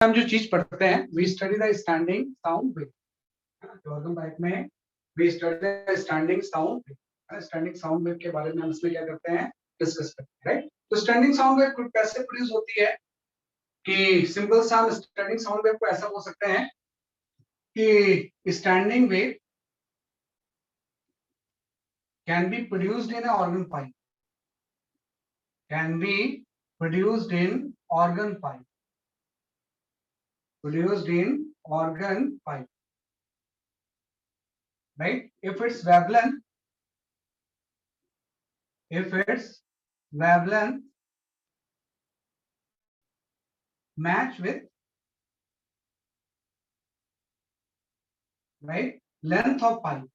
हम जो चीज पढ़ते हैं, we study the standing sound wave. Organ pipe में we study the standing sound wave. Standing sound wave के बारे में हम इसमें क्या करते हैं, डिस्कस करते हैं, राइट। तो स्टैंडिंग साउंड वेव कैसे प्रोड्यूस होती है कि सिंपल सा हम स्टैंडिंग साउंड वेव को ऐसा बोल सकते हैं कि standing wave can be produced in organ pipe, can be produced in organ pipe, produced in organ pipe, right? If its wavelength match with, right, length of pipe,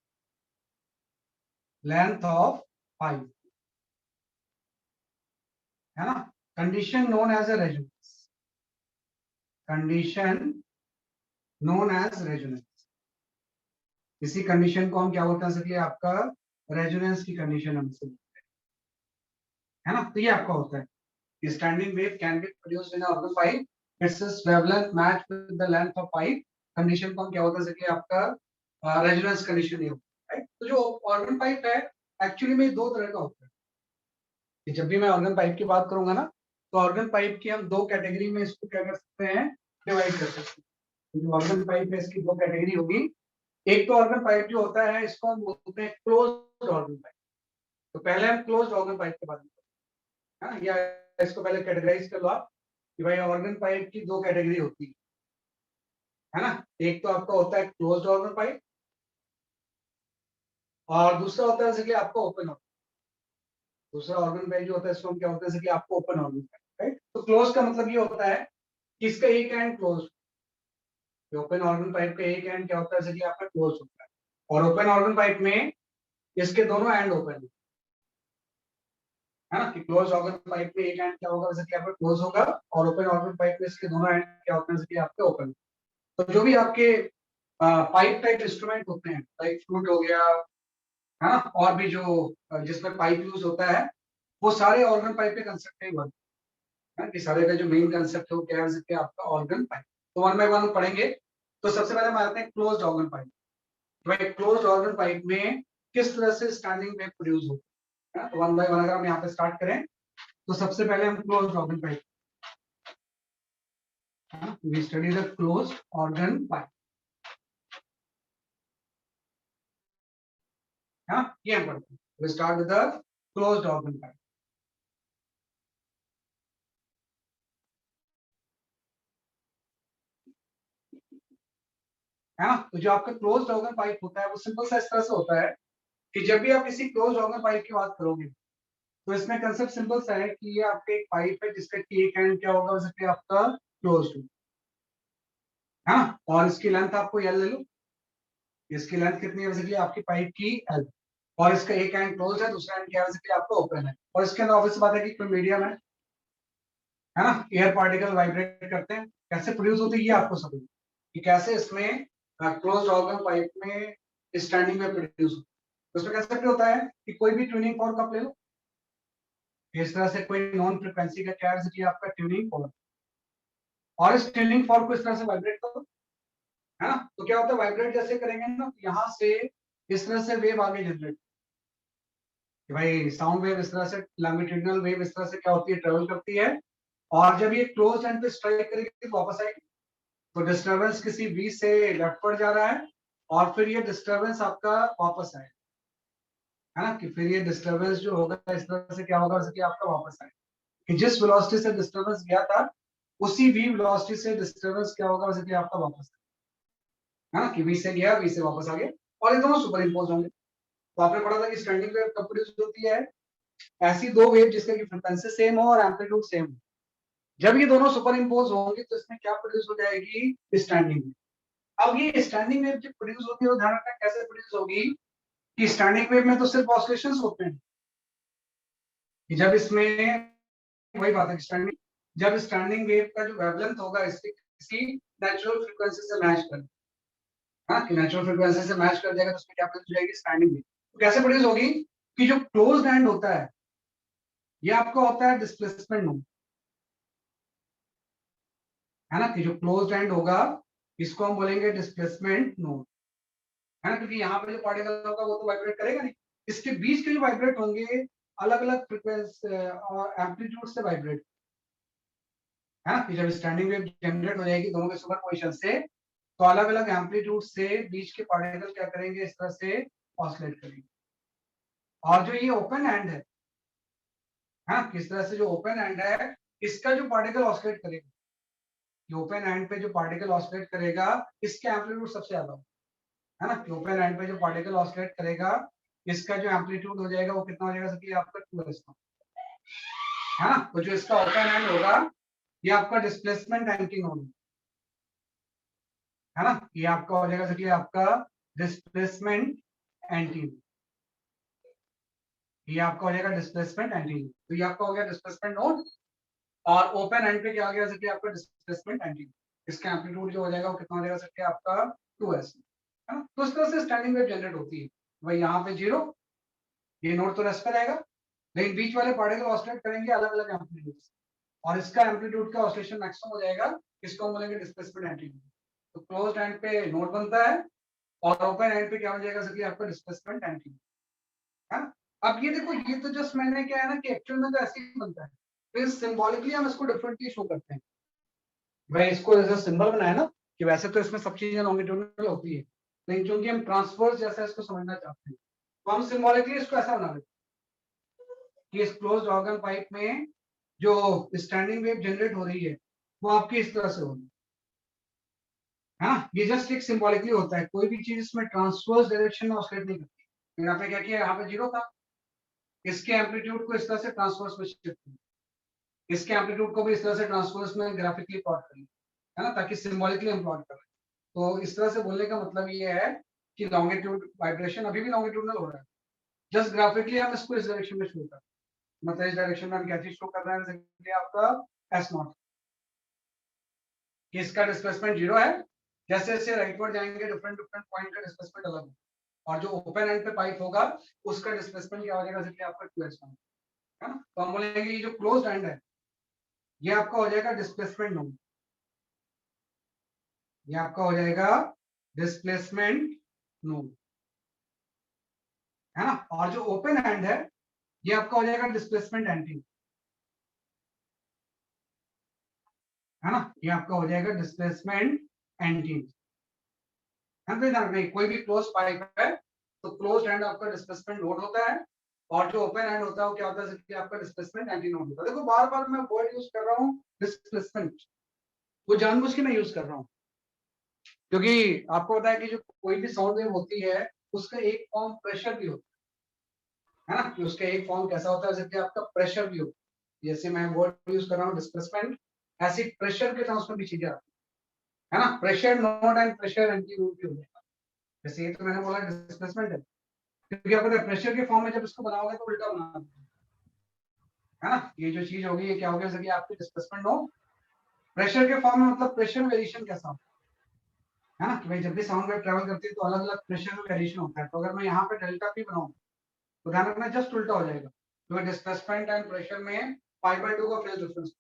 है ना, condition known as a resonance, इसी condition को हम क्या बोलते हैं सके, आपका रेजोनेंस की कंडीशन हम इसे बोलते हैं, है ना। तो ये आपका होता है standing wave can be produced in organ pipe, it's wavelength match with the length of pipe, condition को हम क्या बोलते हैं सके, आपका रेजोनेंस कंडीशन ये होता है। तो जो ऑर्गन पाइप है एक्चुअली में दो तरह का होता है कि जब भी मैं ऑर्गन पाइप की बात करूंगा ना, तो ऑर्गन पाइप की हम दो कैटेगरी में इसको क्या कर सकते हैं, डिवाइड कर सकते हैं। जो ऑर्गन पाइप है इसकी दो कैटेगरी होगी। एक तो ऑर्गन पाइप जो होता है इसको हम बोलते हैं क्लोज्ड ऑर्गन पाइप। तो पहले हम क्लोज्ड ऑर्गन पाइप के बारे में हाँ, या इसको पहले कैटेगराइज कर लो आप कि भाई ऑर्गन पाइप की दो कैटेगरी होती है ना। एक तो आपका होता है क्लोज्ड ऑर्गन पाइप और दूसरा होता है जैसे कि आपका ओपन ऑर्गन। दूसरा ऑर्गन पाइप जो होता है इसको हम क्या बोलते हैं जैसे कि आपको ओपन ऑर्गन पाइप, राइट। तो क्लोज का मतलब ये होता है कि इसका एक and close, open organ pipe का एक एंड क्या होता है जैसे कि आपका क्लोज होता है, और ओपन ऑर्गन पाइप में इसके दोनों एंड ओपन है ना। कि क्लोज ऑर्गन पाइप में एक एंड क्या होगा जैसे कि आपका क्लोज होगा, और ओपन ऑर्गन पाइप में इसके दोनों एंड क्या होते हैं जैसे कि आपके ओपन। तो जो भी आपके पाइप टाइप इंस्ट्रूमेंट होते हैं, लाइक फ्लूट हो गया है ना, और भी जो जिसमें पाइप यूज होता है, वो सारे ऑर्गन पाइप के कंसेप्ट में वर्क है कि सारे का जो मेन कंसेप्ट है वो क्या है आपका ऑर्गन पाइप। तो वन बाय वन पढ़ेंगे। तो सबसे पहले हम आते हैं क्लोज्ड ऑर्गन पाइप। तो क्लोज्ड ऑर्गन पाइप में किस तरह से स्टैंडिंग वेव प्रोड्यूस होती है, तो वन बाय वन अगर हम यहाँ पे स्टार्ट करें तो सबसे पहले हम closed organ pipe, we study the closed organ pipe, हाँ ये हम पढ़ते हैं। We start with the closed organ pipe. है ना। तो जो आपका क्लोज्ड ऑर्गन पाइप होता है वो सिंपल सा इस तरह से होता है कि जब भी आप किसी क्लोज्ड ऑर्गन पाइप की बात करोगे तो इसमें कंसेप्ट सिंपल सा है कि ये आपका एक पाइप है जिसका कि एक एंड क्या होगा जैसे आपका क्लोज्ड है, हाँ, और इसकी लेंथ आपको एल ले लो। इसकी लेंथ कितनी है बेसिकली आपकी पाइप की एल, और इसका एक एंड क्लोज है, दूसरा एंड क्या है बेसिकली आपका ओपन है, और इसके अंदर ऑब्वियस बात है कि कोई मीडियम है ना। एयर पार्टिकल वाइब्रेट करते हैं, कैसे प्रोड्यूस होते हैं ये आपको समझ कि कैसे इसमें क्लोज ऑर्गन पाइप में स्टैंडिंग में प्रोड्यूस होता है। तो उसमें कैसे होता है कि कोई भी ट्यूनिंग फॉर्क आप ले लो, इस तरह से कोई नॉन फ्रिक्वेंसी का क्या है आपका ट्यूनिंग फॉर्क, और इस ट्यूनिंग फॉर्क को इस तरह से वाइब्रेट करो, है ना। तो क्या होता है वाइब्रेट जैसे करेंगे ना, यहाँ से इस तरह से वेव आगे जनरेट कि भाई साउंड वेव इस तरह से, लॉन्गिट्यूडिनल वेव इस तरह से क्या होती है, ट्रेवल करती है, और जब ये क्लोज एंड पे स्ट्राइक करेगी तो वापस आएगी। तो डिस्टरबेंस किसी बी से लेफ्टवर्ड जा रहा है, और फिर ये डिस्टरबेंस आपका वापस आए, है ना। कि फिर ये डिस्टरबेंस जो होगा इस तरह से क्या होगा जैसे कि आपका वापस आए, कि जिस वेलोसिटी से डिस्टरबेंस गया था उसी v वेलोसिटी से डिस्टरबेंस क्या होगा जैसे कि आपका वापस है ना। कि v से गया, v से वापस आ गया, और ये दोनों सुपर इम्पोज होंगे। तो आपने पढ़ा था कि स्टैंडिंग वेव कब प्रोड्यूस होती है, ऐसी दो वेव जिसका की फ्रीक्वेंसी सेम हो और एम्पलीट्यूड सेम हो। जब ये दोनों सुपर इम्पोज होंगे तो इसमें क्या प्रोड्यूस हो जाएगी, स्टैंडिंग वेव। अब ये स्टैंडिंग वेव जब प्रोड्यूस होती है तो ध्यान रखना कैसे प्रोड्यूस होगी, कि स्टैंडिंग वेव में तो सिर्फ ऑसिलेशंस होते हैं, कि जब इसमें वही बात है स्टैंडिंग, जब स्टैंडिंग वेव का जो वेवलेंथ होगा इसकी नेचुरल फ्रीक्वेंसी से मैच कर, हाँ, कि नेचुरल फ्रीक्वेंसी से मैच कर जाएगा तो उसमें क्या प्रोड्यूस हो जाएगी, स्टैंडिंग वेव। तो कैसे प्रोड्यूस होगी कि जो क्लोज्ड एंड होता है ये आपका होता है डिस्प्लेसमेंट नोड, है ना, कि जो क्लोज्ड एंड होगा इसको हम बोलेंगे डिस्प्लेसमेंट नोड, है ना, क्योंकि यहाँ पे जो पार्टिकल होगा वो तो वाइब्रेट करेगा नहीं, इसके बीच के जो वाइब्रेट होंगे अलग अलग फ्रीक्वेंसी और एम्पलीट्यूड से वाइब्रेट, है ना, कि जब स्टैंडिंग वेव जनरेट हो जाएगी दोनों के सुपर पोजिशन से, तो अलग अलग एम्पलीट्यूड से बीच के पार्टिकल क्या करेंगे, इस तरह से ऑसिलेट करेंगे। और जो ये ओपन एंड है, हाँ, किस तरह से जो ओपन एंड है इसका जो पार्टिकल ऑसिलेट करेगा, ये ओपन एंड पे जो पार्टिकल ऑसिलेट करेगा इसके एम्पलीट्यूड सबसे ज्यादा होगा, है ना, कि ओपन एंड पे जो पार्टिकल ऑसिलेट करेगा इसका जो एम्पलीट्यूड हो जाएगा वो कितना हो जाएगा, सर आपका 2s का, है ना, तो जो इसका ओपन एंड होगा ये आपका डिस्प्लेसमेंट एंटी नोड है ना, ये आपका हो जाएगा सर आपका डिस्प्लेसमेंट एंटी, ये आपका हो जाएगा डिस्प्लेसमेंट एंटी, तो ये आपका हो गया डिस्प्लेसमेंट नोड। और ओपन एंड पे क्या आ गया सर आपका डिस्प्लेसमेंट एंटी, इसका एम्पलीट्यूड जो हो जाएगा वो कितना हो जाएगा सर आपका 2s, है ना, तो इस तरह से स्टैंडिंग वेव जनरेट होती है। भाई यहाँ पे 0, ये नोड तो रेस्ट पे रहेगा, लेकिन बीच वाले पार्टिकल ऑसिलेट करेंगे अलग अलग एम्पलीट्यूड, और इसका एम्पलीट्यूड का ऑसिलेशन मैक्सिमम हो जाएगा, इसको हम बोलेंगे डिस्प्लेसमेंट एंटी। तो क्लोज्ड एंड पे नोड बनता है और ओपन एंड पे क्या हो जाएगा सर आपका डिस्प्लेसमेंट एंटी, है ना। अब ये देखो, ये तो जस्ट मैंने क्या है ना कि एक्चुअल में तो ऐसे ही बनता है, फिर सिंबॉलिकली हम इसको डिफरेंटली शो करते हैं। भाई इसको जैसे सिंबल बनाया ना कि वैसे तो इसमें सब चीजें लॉन्गिट्यूडनल होती है, लेकिन क्योंकि हम ट्रांसवर्स जैसा इसको समझना चाहते हैं तो हम सिंबॉलिकली इसको ऐसा बना देते हैं कि इस क्लोज्ड ऑर्गन पाइप में जो स्टैंडिंग वेव जनरेट हो रही है वो आपकी इस तरह से होगी, है ना, ये जस्ट एक सिंबॉलिकली होता है, कोई भी चीज इसमें ट्रांसवर्स डायरेक्शन में ऑसिलेट नहीं करती। यहाँ पे क्या किया, यहाँ पे 0 था, इसके एम्पलीट्यूड को इस तरह से ट्रांसवर्स में शिफ्ट किया, इसके एम्पलीट्यूड को भी इस तरह से ट्रांसवर्स में ग्राफिकली प्लॉट करिए, है ना, ताकि सिंबॉलिकली हम प्लॉट करें। तो इस तरह से बोलने का मतलब ये है कि लॉन्गिट्यूड वाइब्रेशन अभी भी लॉन्गिट्यूडनल हो रहा है, जस्ट ग्राफिकली हम इसको इस डायरेक्शन में शो कर रहे हैं, मतलब इस डायरेक्शन में हम क्या चीज शो कर रहे हैं, जैसे आपका एस नॉट, कि इसका डिस्प्लेसमेंट 0 है, जैसे जैसे राइटवर्ड जाएंगे डिफरेंट डिफरेंट पॉइंट का डिस्प्लेसमेंट अलग है, और जो ओपन एंड पे पाइप होगा उसका डिस्प्लेसमेंट क्या हो जाएगा, जैसे आपका 2s है ना, तो हम बोलेंगे ये जो क्लोज्ड एंड है ये आपका हो जाएगा डिस्प्लेसमेंट नोड, ये आपका हो जाएगा डिस्प्लेसमेंट नोड, है ना, और जो ओपन एंड है ये आपका हो जाएगा डिस्प्लेसमेंट एंटी, है ना, ये आपका हो जाएगा डिस्प्लेसमेंट एंटी, है ना, नहीं कोई भी क्लोज पाइप है तो क्लोज एंड आपका डिस्प्लेसमेंट नोड होता है, और जो ओपन एंड होता है वो क्या होता है, आपका डिस्प्लेसमेंट एंटी नोड होता है। देखो बार बार मैं वर्ड यूज कर रहा हूँ डिस्प्लेसमेंट, वो जानबूझ के मैं यूज कर रहा हूँ, क्योंकि आपको पता है कि जो कोई भी साउंड वेव होती है उसका एक फॉर्म प्रेशर भी होता है ना, कि उसका एक फॉर्म कैसा होता है, जैसे आपका प्रेशर भी होता है, जैसे मैं वर्ड यूज कर रहा हूँ डिस्प्लेसमेंट, ऐसी प्रेशर के टर्म्स में भी चीजें आती है ना, pressure node and pressure anti node भी हो जाएगा, जैसे ये तो मैंने बोला डिस्प्लेसमेंट है, क्योंकि आप पता है प्रेशर के फॉर्म में जब इसको बनाओगे तो उल्टा बना, है ना, ये जो चीज होगी ये क्या हो गया, जैसे कि आपकी डिस्प्लेसमेंट नोड, प्रेशर के फॉर्म में मतलब प्रेशर वेरिएशन कैसा होता है ना, कि भाई जब भी साउंड वेव ट्रैवल करती है तो अलग अलग प्रेशर में वेरिएशन होता है, तो अगर मैं यहाँ पे डेल्टा पी बनाऊं तो ध्यान रखना जस्ट उल्टा हो जाएगा, तो डिस्प्लेसमेंट एंड प्रेशर में π/2 का फेज डिफरेंस,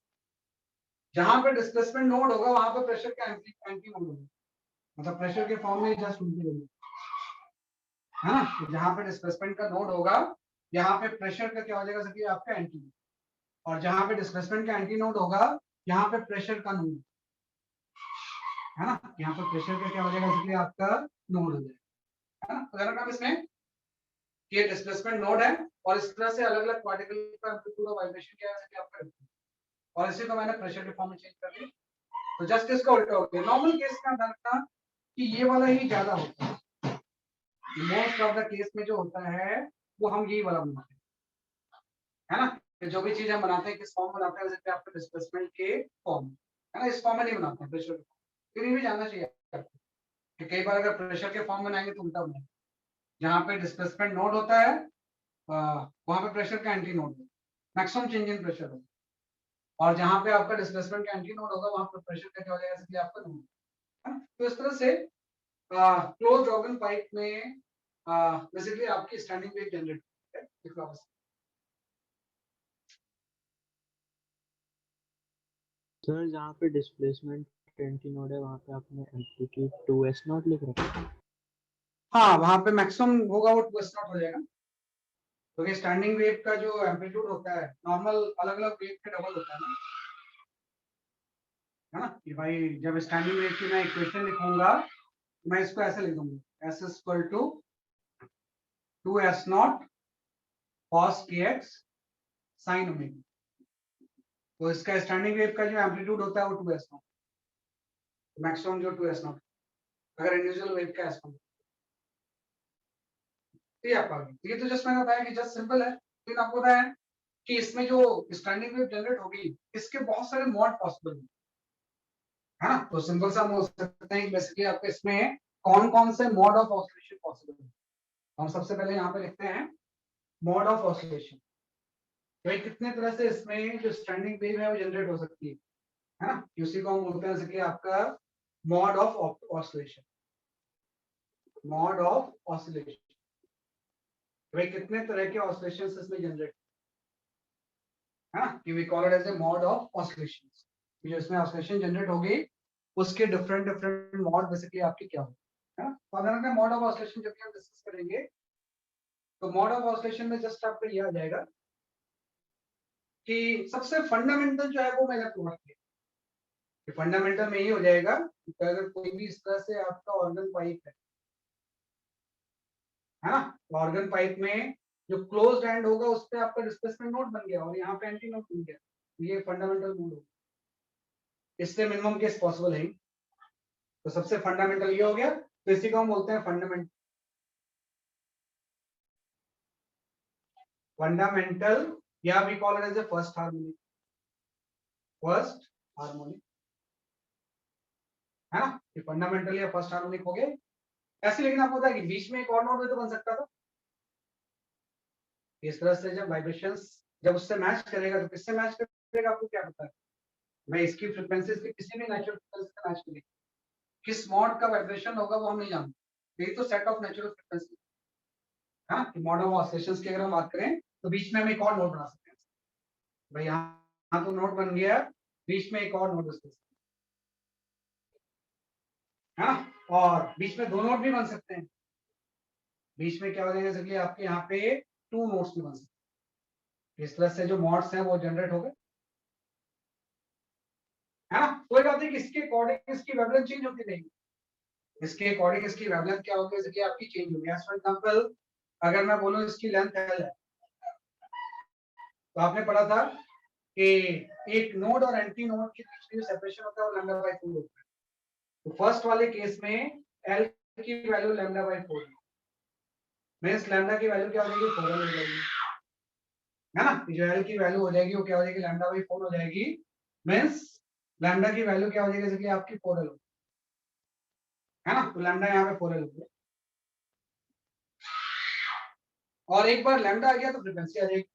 जहां पे डिस्प्लेसमेंट नोड होगा वहां पे प्रेशर का एंटी नोड होगा, मतलब प्रेशर के फॉर्म में जस्ट उल्टी होगी, है ना, तो जहां पे डिस्प्लेसमेंट का नोड होगा यहाँ पे प्रेशर का क्या हो जाएगा, सर आपका एंटी, और जहां पे डिस्प्लेसमेंट का एंटी नोड होगा यहाँ पे प्रेशर का नोड, है ना, यहाँ पे प्रेशर का क्या हो जाएगा, इसलिए आपका नोड हो जाएगा, है ना, तो ध्यान रखना इसमें कि ये डिस्प्लेसमेंट नोड है और इस तरह से अलग अलग पार्टिकल का एम्पलीट्यूड ऑफ वाइब्रेशन क्या है आपका, और इसी को मैंने प्रेशर के फॉर्म में चेंज कर दिया, तो जस्ट इसका उल्टा हो गया। नॉर्मल केस का ध्यान रखना कि ये वाला ही ज्यादा होता है, मोस्ट ऑफ द केस में जो होता है वो हम यही वाला बनाते हैं, है ना, कि जो भी चीज हम बनाते हैं किस फॉर्म बनाते हैं, जैसे आपके डिस्प्लेसमेंट के फॉर्म, है ना, इस फॉर्म में नहीं बनाते हैं प्रेशर के फॉर्म, फिर ये भी जानना चाहिए आपको कि कई बार अगर प्रेशर के फॉर्म में बनाएंगे तो उल्टा बनाएंगे, जहाँ पे डिस्प्लेसमेंट नोड होता है वहां पे प्रेशर का anti node maximum change in pressure होगा, और जहां पे आपका डिस्प्लेसमेंट का एंटी नोड होगा वहां पर प्रेशर का क्या हो जाएगा, इसलिए आपका नोड, है ना, तो इस तरह से क्लोज ऑर्गन पाइप में बेसिकली आपकी स्टैंडिंग वेव जनरेट है, सर जहाँ पे डिस्प्लेसमेंट एंटी नोड है वहाँ पे आपने एम्पलीट्यूड 2s0 लिख रखा है। हाँ, वहां पे मैक्सिमम होगा वो 2s0 हो जाएगा, क्योंकि स्टैंडिंग वेव का जो एम्पलीट्यूड होता है नॉर्मल अलग अलग वेव के डबल होता है ना, है ना। कि भाई जब स्टैंडिंग वेव की मैं इक्वेशन लिखूंगा मैं इसको ऐसे लिख दूंगा, s equal to 2s0 cos kx sin omega. तो इसका स्टैंडिंग वेव का जो एम्पलीट्यूड होता है वो 2s0, मैक्सिमम जो 2s0 अगर इंडिविजुअल वेव का s0। ये आपका ये तो जस्ट मैंने बताया कि जस्ट सिंपल है, लेकिन आपको बताया कि इसमें जो स्टैंडिंग वेव जनरेट होगी इसके बहुत सारे मॉड पॉसिबल है ना। तो सिंपल सा हम हो सकते हैं कि बेसिकली आपके इसमें कौन कौन से मॉड ऑफ ऑसिलेशन पॉसिबल है। हम सबसे पहले यहाँ पे लिखते हैं मॉड ऑफ ऑसिलेशन। तो कितने तरह से इसमें जो स्टैंडिंग वेव है वो जनरेट हो सकती है ना। उसी को हम बोलते हैं बेसिकली आपका mod of oscillation, mod of oscillation. भाई कितने तरह के ऑसिलेशंस इसमें जनरेट है ना, कि we call it as a mode of oscillations. जो इसमें ऑसिलेशन जनरेट होगी उसके डिफरेंट डिफरेंट मॉड बेसिकली आपके क्या हो, है ना। साधारण मॉड ऑफ ऑसिलेशन जब भी हम डिस्कस करेंगे तो मॉड ऑफ ऑसिलेशन में जस्ट आपको ये आ जाएगा कि सबसे फंडामेंटल जो है वो मैंने प्रूव किया। फंडामेंटल में ये हो जाएगा कि अगर कोई भी इस तरह से आपका ऑर्गन पाइप है ना, तो ऑर्गन पाइप में जो क्लोज्ड एंड होगा उस पे आपका डिस्प्लेसमेंट नोड बन गया और यहाँ पे एंटी नोड बन गया, ये फंडामेंटल मोड होगा। इससे मिनिमम केस पॉसिबल है, तो सबसे फंडामेंटल ये हो गया। तो इसी को हम बोलते हैं फंडामेंटल या we call it as a first harmonic, first harmonic है ना। ये फंडामेंटल या फर्स्ट हार्मोनिक हो गए ऐसे। लेकिन आपको पता है कि बीच में एक और नोड भी तो बन सकता था। इस तरह से जब वाइब्रेशंस जब उससे मैच करेगा तो किससे मैच करेगा आपको क्या पता है। मैं इसकी फ्रीक्वेंसी से किसी भी नेचुरल फ्रीक्वेंसी से मैच करेगी, किस मॉड का वाइब्रेशन होगा वो हम नहीं जानते। यही तो सेट ऑफ नेचुरल फ्रीक्वेंसी है ना। कि मॉड ऑफ ऑसिलेशंस की अगर हम बात करें तो बीच में हम एक और नोड बना सकते हैं। भाई यहाँ तो नोड बन गया, बीच में एक और नोड है ना, और बीच में दो नोड भी बन सकते हैं। बीच में क्या हो जाएगा जैसे आपके यहाँ पे टू नोड्स भी बन सकते हैं। इस तरह से जो मॉड्स हैं वो जनरेट हो गए है ना। कोई बात नहीं कि इसके अकॉर्डिंग इसकी वेवलेंथ चेंज होती रहेगी, इसके अकॉर्डिंग इसकी वेवलेंथ क्या होगी जैसे आपकी चेंज होगी। फॉर एग्जांपल अगर मैं बोलूं इसकी लेंथ एल है तो आपने पढ़ा था कि एक नोड और एंटी नोड के बीच में जो सेपरेशन होता है वो लैम्डा बाय 4 होता है। तो फर्स्ट वाले केस में एल की value lambda by 4 means lambda की वैल्यू क्या हो जाएगी 4 हो जाएगी है ना। जो एल की वैल्यू हो जाएगी वो क्या हो जाएगी लैम्डा बाय 4 हो जाएगी। मींस लैम्डा की वैल्यू क्या हो जाएगी जैसे कि आपकी 4 है ना। तो लैम्डा यहाँ पे 4 हो गया और एक बार लैम्डा आ गया तो फ्रीक्वेंसी आ जाएगी।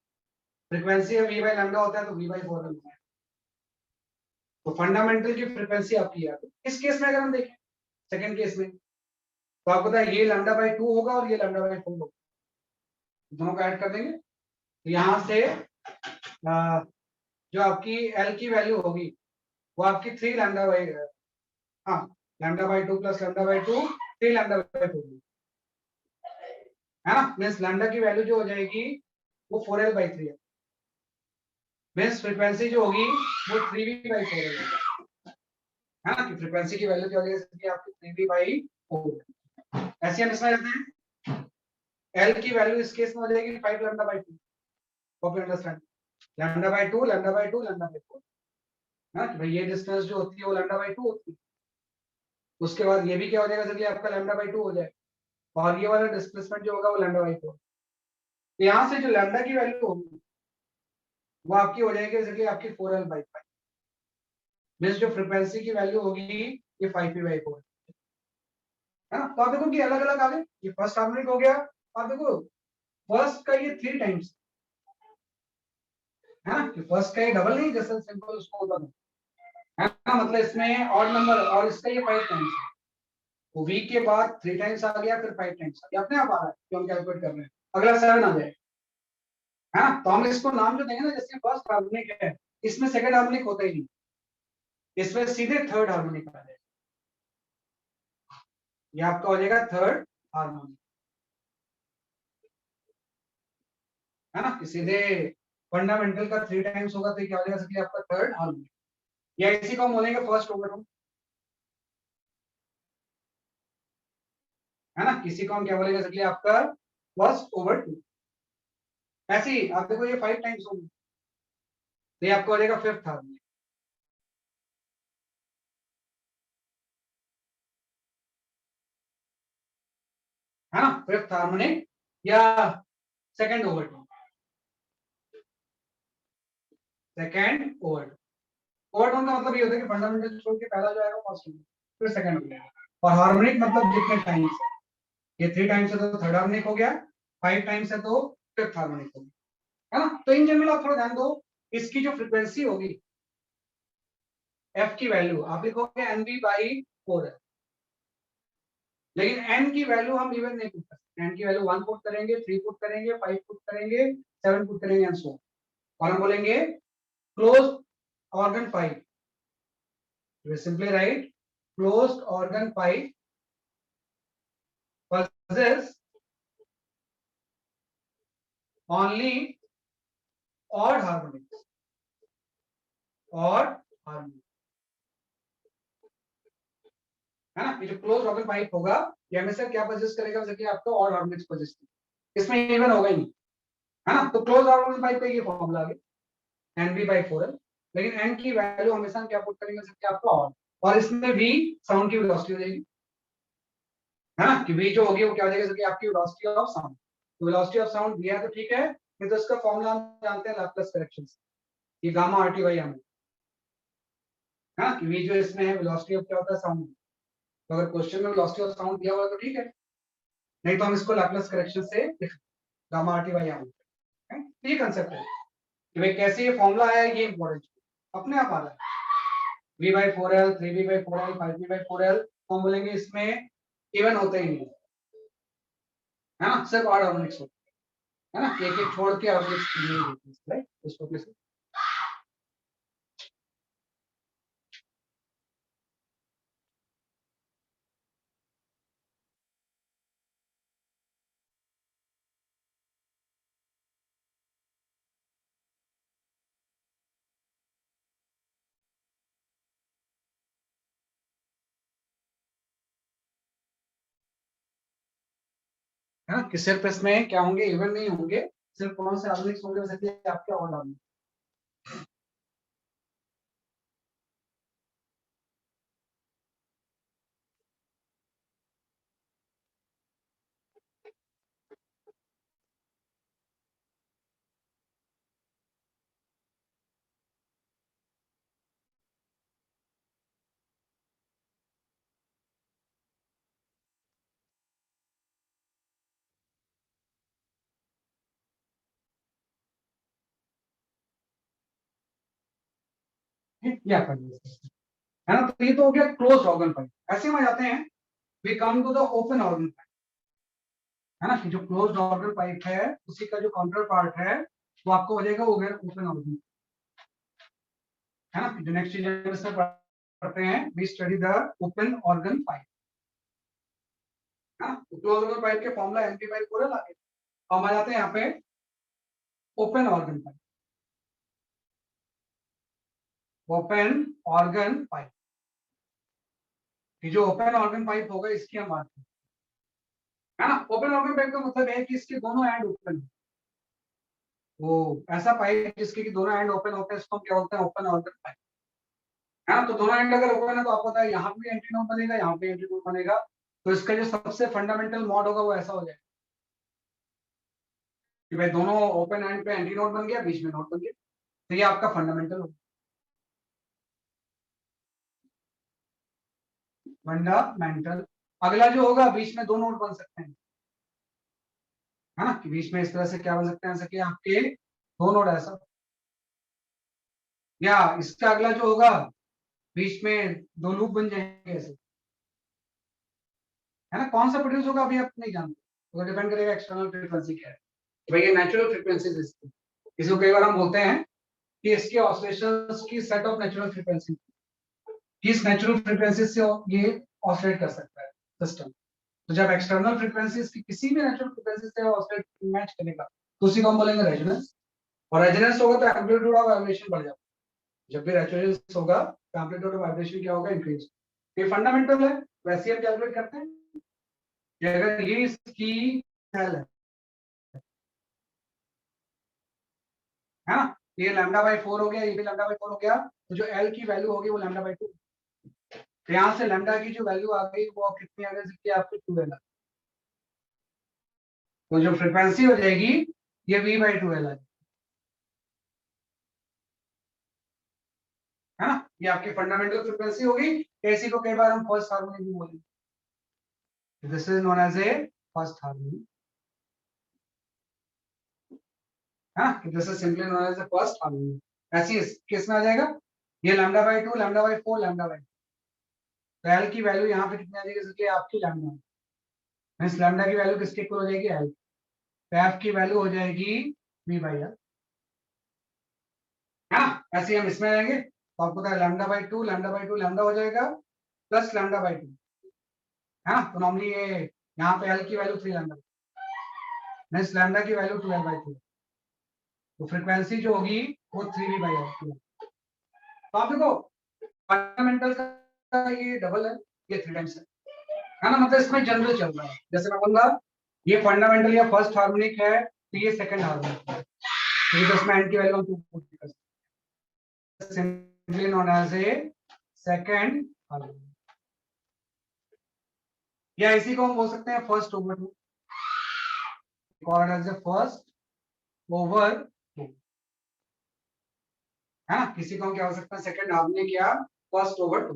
फ्रीक्वेंसी वी बाय लैम्डा होता है तो वी बाय 4 होता है। तो फंडामेंटल की फ्रीक्वेंसी आपकी है। इस केस में अगर हम देखें सेकंड केस में तो आपको पता है ये लैम्डा बाय 2 होगा और ये लैम्डा बाय 4 होगा, दोनों को ऐड कर देंगे तो यहाँ से जो आपकी एल की वैल्यू होगी वो आपकी 3 लैम्डा बाय हाँ lambda by 2 plus lambda by 2 3 lambda by 4 है ना। मींस लैम्डा की वैल्यू जो हो जाएगी वो 4l बाय 3 है। मींस फ्रीक्वेंसी जो होगी वो 3v बाय 4 है ना। कि फ्रीक्वेंसी की वैल्यू क्या हो जाएगी आपकी 3v बाय 4। ऐसे हम इसमें लेते हैं एल की वैल्यू इस केस में हो जाएगी 5 lambda by 2। Hope you understand, lambda by 2 lambda by 2 lambda by 4 है ना। भाई ये डिस्टेंस जो होती है वो लैम्डा बाय 2 होती है। उसके बाद ये भी क्या हो जाएगा जल्दी आपका लैम्डा बाय 2 हो जाएगा और ये वाला डिस्प्लेसमेंट जो होगा वो लैम्डा बाय 4। तो यहाँ से जो लैम्डा की वैल्यू होगी वो आपकी हो जाएगी जैसे कि आपकी 4l बाय 5। मींस जो फ्रीक्वेंसी की वैल्यू होगी ये 5p बाय 4 है ना। तो आप देखो कि अलग अलग आ गए, ये फर्स्ट हार्मोनिक हो गया। आप देखो फर्स्ट का ये 3 टाइम्स है ना, कि फर्स्ट का ये डबल नहीं जैसे सिंपल उसको होता है ना, मतलब इसमें ऑड नंबर और इसका ये 5 टाइम्स है। तो वी के बाद 3 टाइम्स आ गया फिर 5 टाइम्स आ गया, अपने आप आ रहा है जो हम कैलकुलेट कर रहे हैं। अगला 7 आ जाए है ना। तो हम इसको नाम जो देंगे ना जैसे फर्स्ट हार्मोनिक है इसमें सेकंड हार्मोनिक होता ही नहीं इसमें सीधे थर्ड हार्मोनिक आ जाएगा, ये आपका हो जाएगा थर्ड हार्मोनिक, है ना, कि सीधे फंडामेंटल का 3 टाइम्स होगा तो क्या हो जाएगा इसलिए आपका थर्ड हार्मोनिक, या इसी को हम बोलेंगे फर्स्ट ओवरटोन, है ना, किसी को हम क्या बोलेंगे इसलिए आपका फर्स्ट ओवरटोन। ऐसे ही आप देखो ये 5 टाइम्स होगी तो ये आपको हो जाएगा फिफ्थ हार्मोनिक, है ना, फिफ्थ हार्मोनिक या second overtone, second overtone. Overtone का मतलब ये होता है कि फंडामेंटल छोड़ के पहला जो आएगा फर्स्ट होगा, फिर सेकंड हो जाएगा, और हार्मोनिक मतलब जितने टाइम्स, ये 3 टाइम्स है तो थर्ड हार्मोनिक हो गया, 5 टाइम्स है तो फिफ्थ हार्मोनिक हो गया, है ना। तो इन जनरल आप थोड़ा ध्यान दो, इसकी जो फ्रीक्वेंसी होगी एफ की वैल्यू आप लिखोगे एनबी बाई 4 है, लेकिन एन की वैल्यू हम इवन नहीं पुट सकते, एन की वैल्यू 1 पुट करेंगे, 3 पुट करेंगे, 5 पुट करेंगे, 7 पुट करेंगे एंड सो ऑन, और हम बोलेंगे close organ pipe, we simply write closed organ pipe possess only odd harmonics, odd harmonics, है ना। ये जो क्लोज ऑर्गन पाइप होगा ये हमेशा क्या पोजेस करेगा, जैसे कि आपको ऑड हार्मोनिक्स पोजेस, इसमें इवन होगा ही नहीं, है ना। तो क्लोज ऑर्गन पाइप का ये फॉर्मूला आ गया NB/4L, लेकिन n की वैल्यू हमेशा हम क्या पुट करेंगे, जैसे कि आपका ऑड, और इसमें v साउंड की वेलोसिटी हो जाएगी, है ना, कि v जो होगी वो क्या हो जाएगा, जैसे कि आपकी वेलोसिटी ऑफ साउंड, तो वेलोसिटी ऑफ साउंड दिया है तो ठीक है, नहीं तो इसका फॉर्मूला हम जानते हैं लैप्लेस करेक्शन से, ये गामा RT बाई एम, है ना, कि v जो इसमें है वेलोसिटी ऑफ क्या होता है साउंड, तो अगर क्वेश्चन में वेलोसिटी ऑफ साउंड दिया हुआ तो ठीक है, नहीं तो हम इसको लैप्लेस करेक्शन से लिख गामा RT बाई एम, तो ये कंसेप्ट है कि भाई कैसे ये फॉर्मूला है, ये इंपॉर्टेंट अपने आप आ रहा है, V/4L 3V/4L 5V/4L, तो हम बोलेंगे इसमें इवन होते ही नहीं, है ना, सिर्फ ऑड हार्मोनिक्स होते हैं, है ना, एक एक छोड़ के हार्मोनिक्स नहीं होते हैं, राइट, उसको कैसे है ना, कि सिर्फ इसमें क्या होंगे, इवन नहीं होंगे, सिर्फ कौन से हार्मोनिक्स होंगे, जैसे आपके ऑड हार्मोनिक्स, या कर है ना। तो ये तो हो गया क्लोज ऑर्गन पाइप, ऐसे में जाते हैं, we come to the open organ pipe, है ना, कि जो क्लोज ऑर्गन पाइप है उसी का जो काउंटर पार्ट है वो आपको हो जाएगा वो ओपन ऑर्गन, है ना। जो नेक्स्ट चीज हम इसमें पढ़ते हैं, we study the open organ pipe, है ना, क्लोज ऑर्गन पाइप के फॉर्मूला NP/4L आ गए, हम आ जाते हैं यहाँ पे open organ pipe, open organ pipe, कि जो ओपन ऑर्गन पाइप होगा इसकी हम बात करें, है ना। ओपन ऑर्गन पाइप का मतलब है कि इसके दोनों एंड ओपन है, वो ऐसा पाइप जिसके कि दोनों एंड ओपन होते हैं इसको हम क्या बोलते हैं, ओपन ऑर्गन पाइप, है ना। तो दोनों एंड अगर ओपन है तो आपको पता है यहाँ पे एंट्री नोड बनेगा, यहाँ पे एंट्री नोड बनेगा, तो इसका जो सबसे फंडामेंटल मॉड होगा वो ऐसा हो जाएगा कि भाई दोनों ओपन एंड पे एंट्री नोड बन गया, बीच में नोड बन गया, तो ये आपका फंडामेंटल होगा, फंडामेंटल। अगला जो होगा बीच में दो नोड बन सकते हैं, है ना, कि बीच में इस तरह से क्या बन सकते हैं, जैसे कि आपके दो नोड ऐसा, या इसका अगला जो होगा बीच में दो लूप बन जाएंगे ऐसे, है ना। कौन सा प्रोड्यूस होगा अभी आप नहीं जानते, तो डिपेंड करेगा एक्सटर्नल फ्रीक्वेंसी क्या है, भाई ये नेचुरल फ्रीक्वेंसीज इसको कई बार हम बोलते हैं कि इसके ऑसिलेशंस की सेट ऑफ नेचुरल फ्रीक्वेंसी, किस नेचुरल फ्रीक्वेंसी से ये ऑसिलेट कर सकता है सिस्टम। तो जब एक्सटर्नल फ्रीक्वेंसीज की किसी भी नेचुरल फ्रीक्वेंसी से ऑसिलेट मैच करेगा तो उसी को हम बोलेंगे रेजोनेंस। और रेजोनेंस होगा तो एम्पलीट्यूड ऑफ वाइब्रेशन बढ़ जाता है। जब भी रेजोनेंस होगा तो एम्पलीट्यूड ऑफ वाइब्रेशन क्या होगा, इंक्रीज। ये फंडामेंटल है, वैसे हम कैलकुलेट करते हैं कि अगर ये इसकी सेल है ना, ये लैम्डा बाई 4 हो गया, ये भी लैम्डा बाई 4 हो गया, तो जो एल की वैल्यू होगी वो लैम्डा बाई 2। तो यहाँ से लैम्डा की जो वैल्यू आ गई वो कितनी आ गई, आपकी 2 एल। तो जो फ्रीक्वेंसी हो जाएगी ये v बाई 2 एल है ना, ये आपकी फंडामेंटल फ्रीक्वेंसी होगी। एसी को कई बार हम फर्स्ट हार्मोनिक भी बोलेंगे। This is known as a first harmonic है, this is simply known as a first harmonic. ऐसी किस में आ जाएगा, ये lambda by 2, lambda by 4, lambda by. तो एल की वैल्यू यहाँ पे कितनी आ जाएगी, इसलिए आपकी लैम्डा मींस लैम्डा की वैल्यू किसके इक्वल हो जाएगी, एल। तो एफ की वैल्यू हो जाएगी v बाई एल है ना। ऐसे हम इसमें आएंगे तो आपको पता है lambda by 2, lambda by 2 lambda हो जाएगा प्लस लैम्डा बाई 2 है ना। तो नॉर्मली ये यहाँ पे एल की वैल्यू 3 लैम्डा मींस लैम्डा की वैल्यू 2 एल बाई 2। तो फ्रीक्वेंसी जो होगी वो 3v बाई एल। तो आप देखो फंडामेंटल का ये डबल है, ये 3 टाइम्स है ना। मतलब इसमें जनरल चल रहा है, जैसे मैं बोलूंगा ये फंडामेंटल या फर्स्ट हार्मोनिक है तो ये सेकंड हार्मोनिक है, तो इसमें एन की वैल्यू हम 2 पुट कर सकते हैं, simply known as a second harmonic. या इसी को हम बोल सकते हैं first overtone, called as a first overtone है ना। किसी को हम क्या हो सकता है, सेकंड हार्मोनिक या फर्स्ट ओवर टू।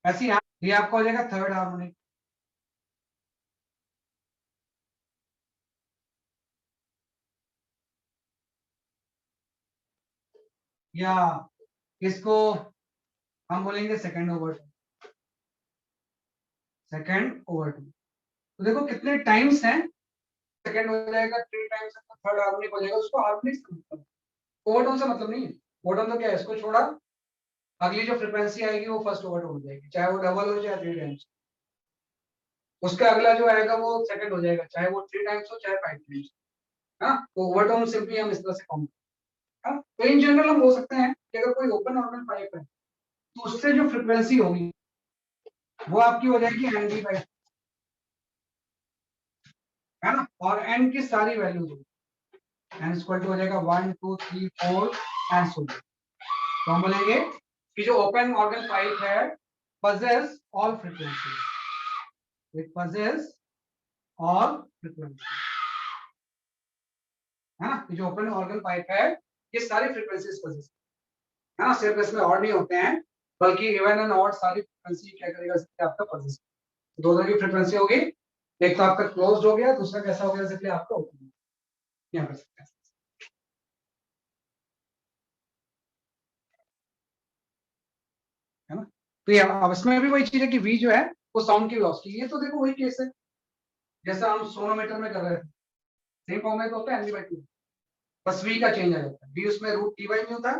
ऐसी ये आपका हो जाएगा थर्ड हार्मोनिक। या इसको हम बोलेंगे second overtone, second overtone. तो देखो कितने टाइम्स हैं, सेकंड हो जाएगा 3 टाइम्स, थर्ड हार्मोनिक हो जाएगा। उसको हार्मोनिक से मतलब है, ओवरटोन से मतलब नहीं है। ओवरटोन तो क्या है, इसको छोड़ा अगली जो फ्रीक्वेंसी आएगी वो फर्स्ट ओवरटोन हो जाएगी, चाहे वो डबल हो चाहे 3 टाइम्स। उसका अगला जो आएगा वो सेकंड हो जाएगा, चाहे वो 3 टाइम्स हो चाहे 5 टाइम्स। हाँ, तो ओवरटोन सिंपली हम इस तरह से काउंट। हाँ, तो इन जनरल हम बोल सकते हैं कि अगर कोई ओपन ऑर्गन पाइप है तो उससे जो फ्रीक्वेंसी होगी वो आपकी हो जाएगी एन डी बाई, है ना। और एन की सारी वैल्यूज होगी, एन स्क्वायर हो जाएगा 1 2 3 4 एंड सो। तो हम बोलेंगे कि जो ओपन ऑर्गन पाइप है possess all frequencies, it possess all frequencies है ना। जो ओपन ऑर्गन पाइप है ये सारी फ्रीक्वेंसीज possess है ना, सिर्फ इसमें और नहीं होते हैं बल्कि इवन एंड ऑड सारी फ्रीक्वेंसी क्या करेगा, आपका possess। दो तरह की फ्रीक्वेंसी होगी, एक तो आपका क्लोज्ड हो गया, दूसरा कैसा हो गया, जैसे आपका ओपन यहाँ कर सकते हैं, है ना। तो ये अब इसमें भी वही चीज है कि v जो है वो साउंड की वेलोसिटी। ये तो देखो वही केस है जैसा हम सोनोमीटर में कर रहे थे, सेम फॉर्मेट होता है एन बाई 2, बस v का चेंज आ जाता है। v उसमें रूट टी बाई नहीं होता,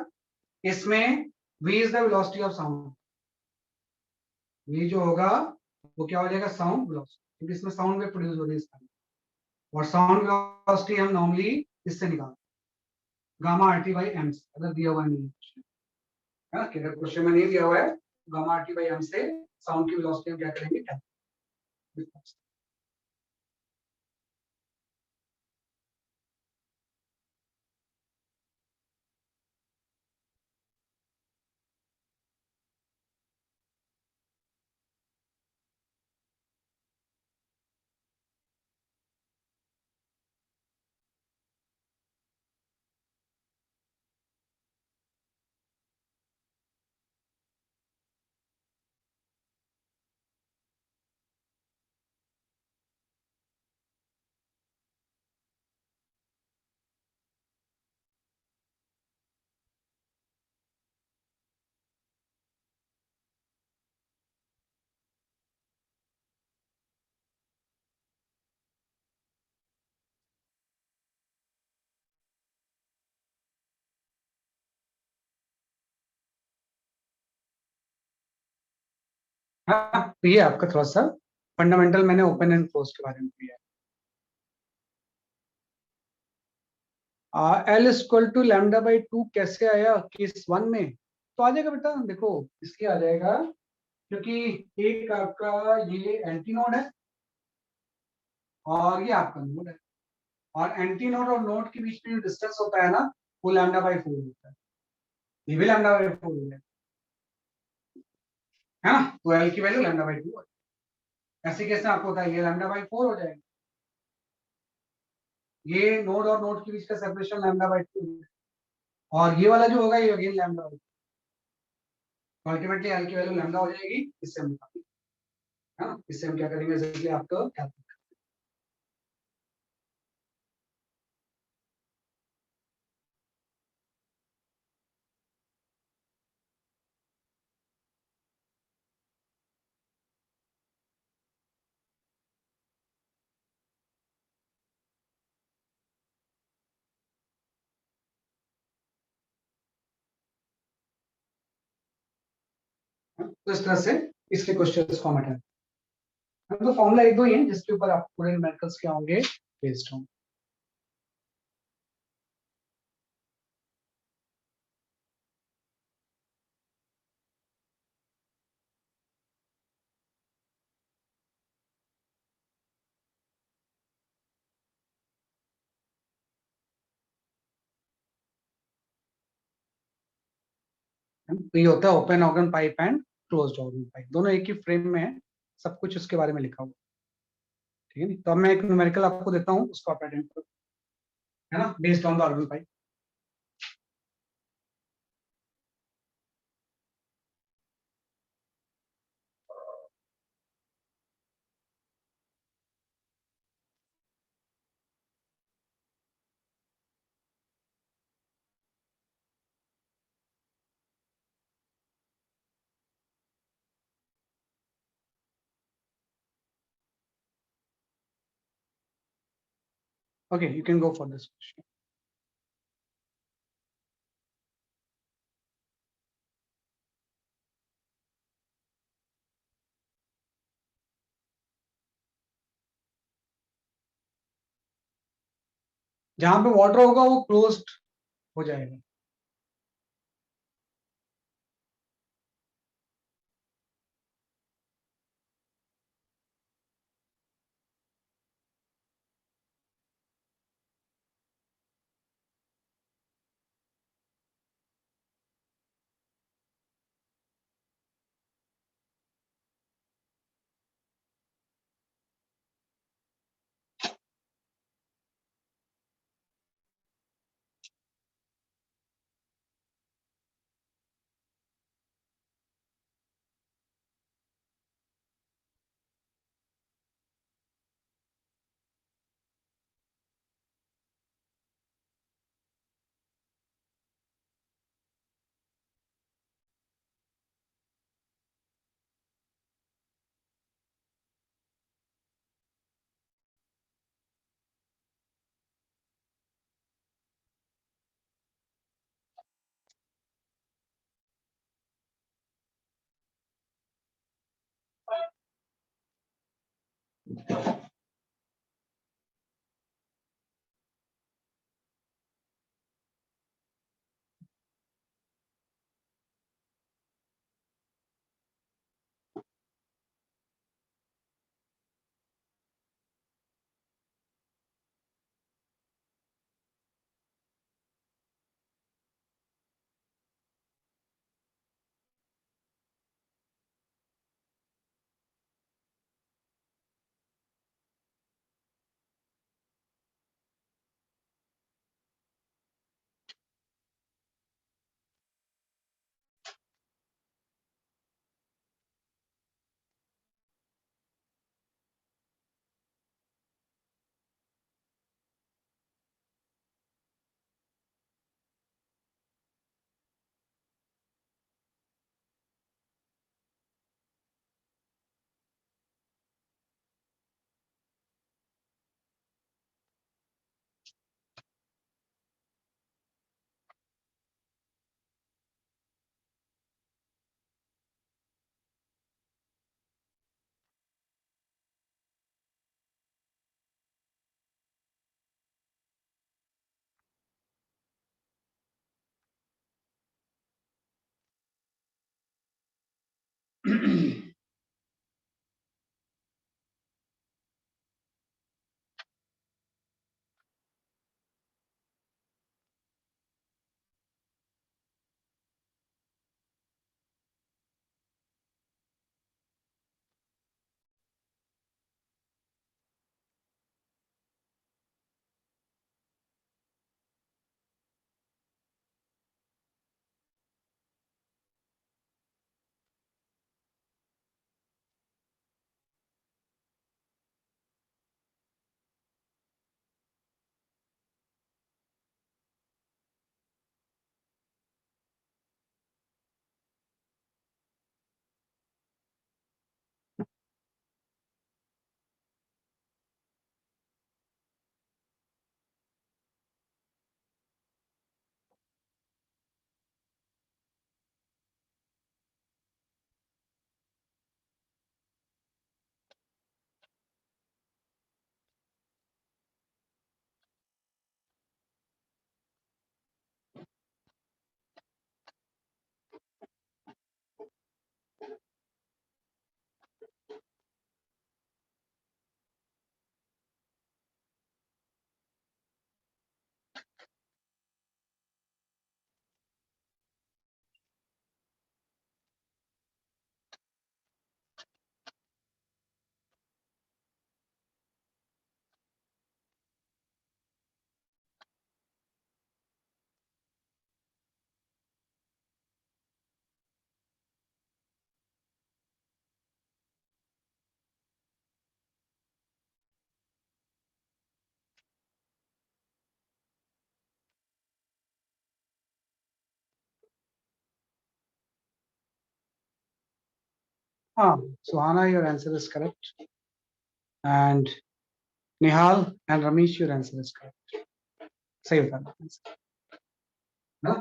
इसमें v is the velocity of sound. v जो होगा वो क्या हो जाएगा, साउंड वेलोसिटी, क्योंकि इसमें साउंड वेव प्रोड्यूस हो रही है इस टाइम। और साउंड वेलोसिटी हम नॉर्मली इससे निकालते हैं, gamma R T by M से, अगर दिया हुआ नहीं है, कि अगर क्वेश्चन में नहीं दिया हुआ है gamma R T by M से साउंड की वेलोसिटी हम क्या करेंगे, हाँ, तो ये आपका थोड़ा सा फंडामेंटल मैंने ओपन एंड क्लोज के बारे में किया है। L equal to lambda by two कैसे आया केस वन में? तो आ जाएगा बेटा, देखो इसके आ जाएगा, क्योंकि एक आपका ये एंटी नोड है और ये आपका नोड है, और एंटी नोड और नोड के बीच में जो डिस्टेंस होता है ना, वो लैम्डा बाई फोर होता है। ये भी लैम्डा बाई फोर है ना, तो एल की वैल्यू लैम्डा बाई टू है। ऐसे केस में आपको होता है ये लैम्डा बाई फोर हो जाएगा, ये नोड और नोड के बीच का सेपरेशन लैम्डा बाई टू है, और ये वाला जो होगा ये again lambda by, ultimately L की वैल्यू लैम्डा हो जाएगी। इससे हम है ना, इससे हम क्या करेंगे, इसलिए आपको क्या तो इस तरह से इसके क्वेश्चन फॉर्मेट है। तो फॉर्मूला एक दो ही है जिसके ऊपर आप पूरे न्यूमेरिकल्स क्या होंगे बेस्ड होंगे। तो ये होता है open organ pipe and closed organ pipe, दोनों एक ही फ्रेम में है, सब कुछ उसके बारे में लिखा हुआ है। ठीक है नी? तो अब मैं एक न्यूमेरिकल आपको देता हूँ, उसको आप अटेंड करो, है ना, based on the organ pipe. Okay, you can go for this question. जहां पे वाटर होगा वो क्लोज्ड हो जाएगा। Suhana, your answer is correct. And Nihal and Ramesh, your answer is correct. सही बता ना?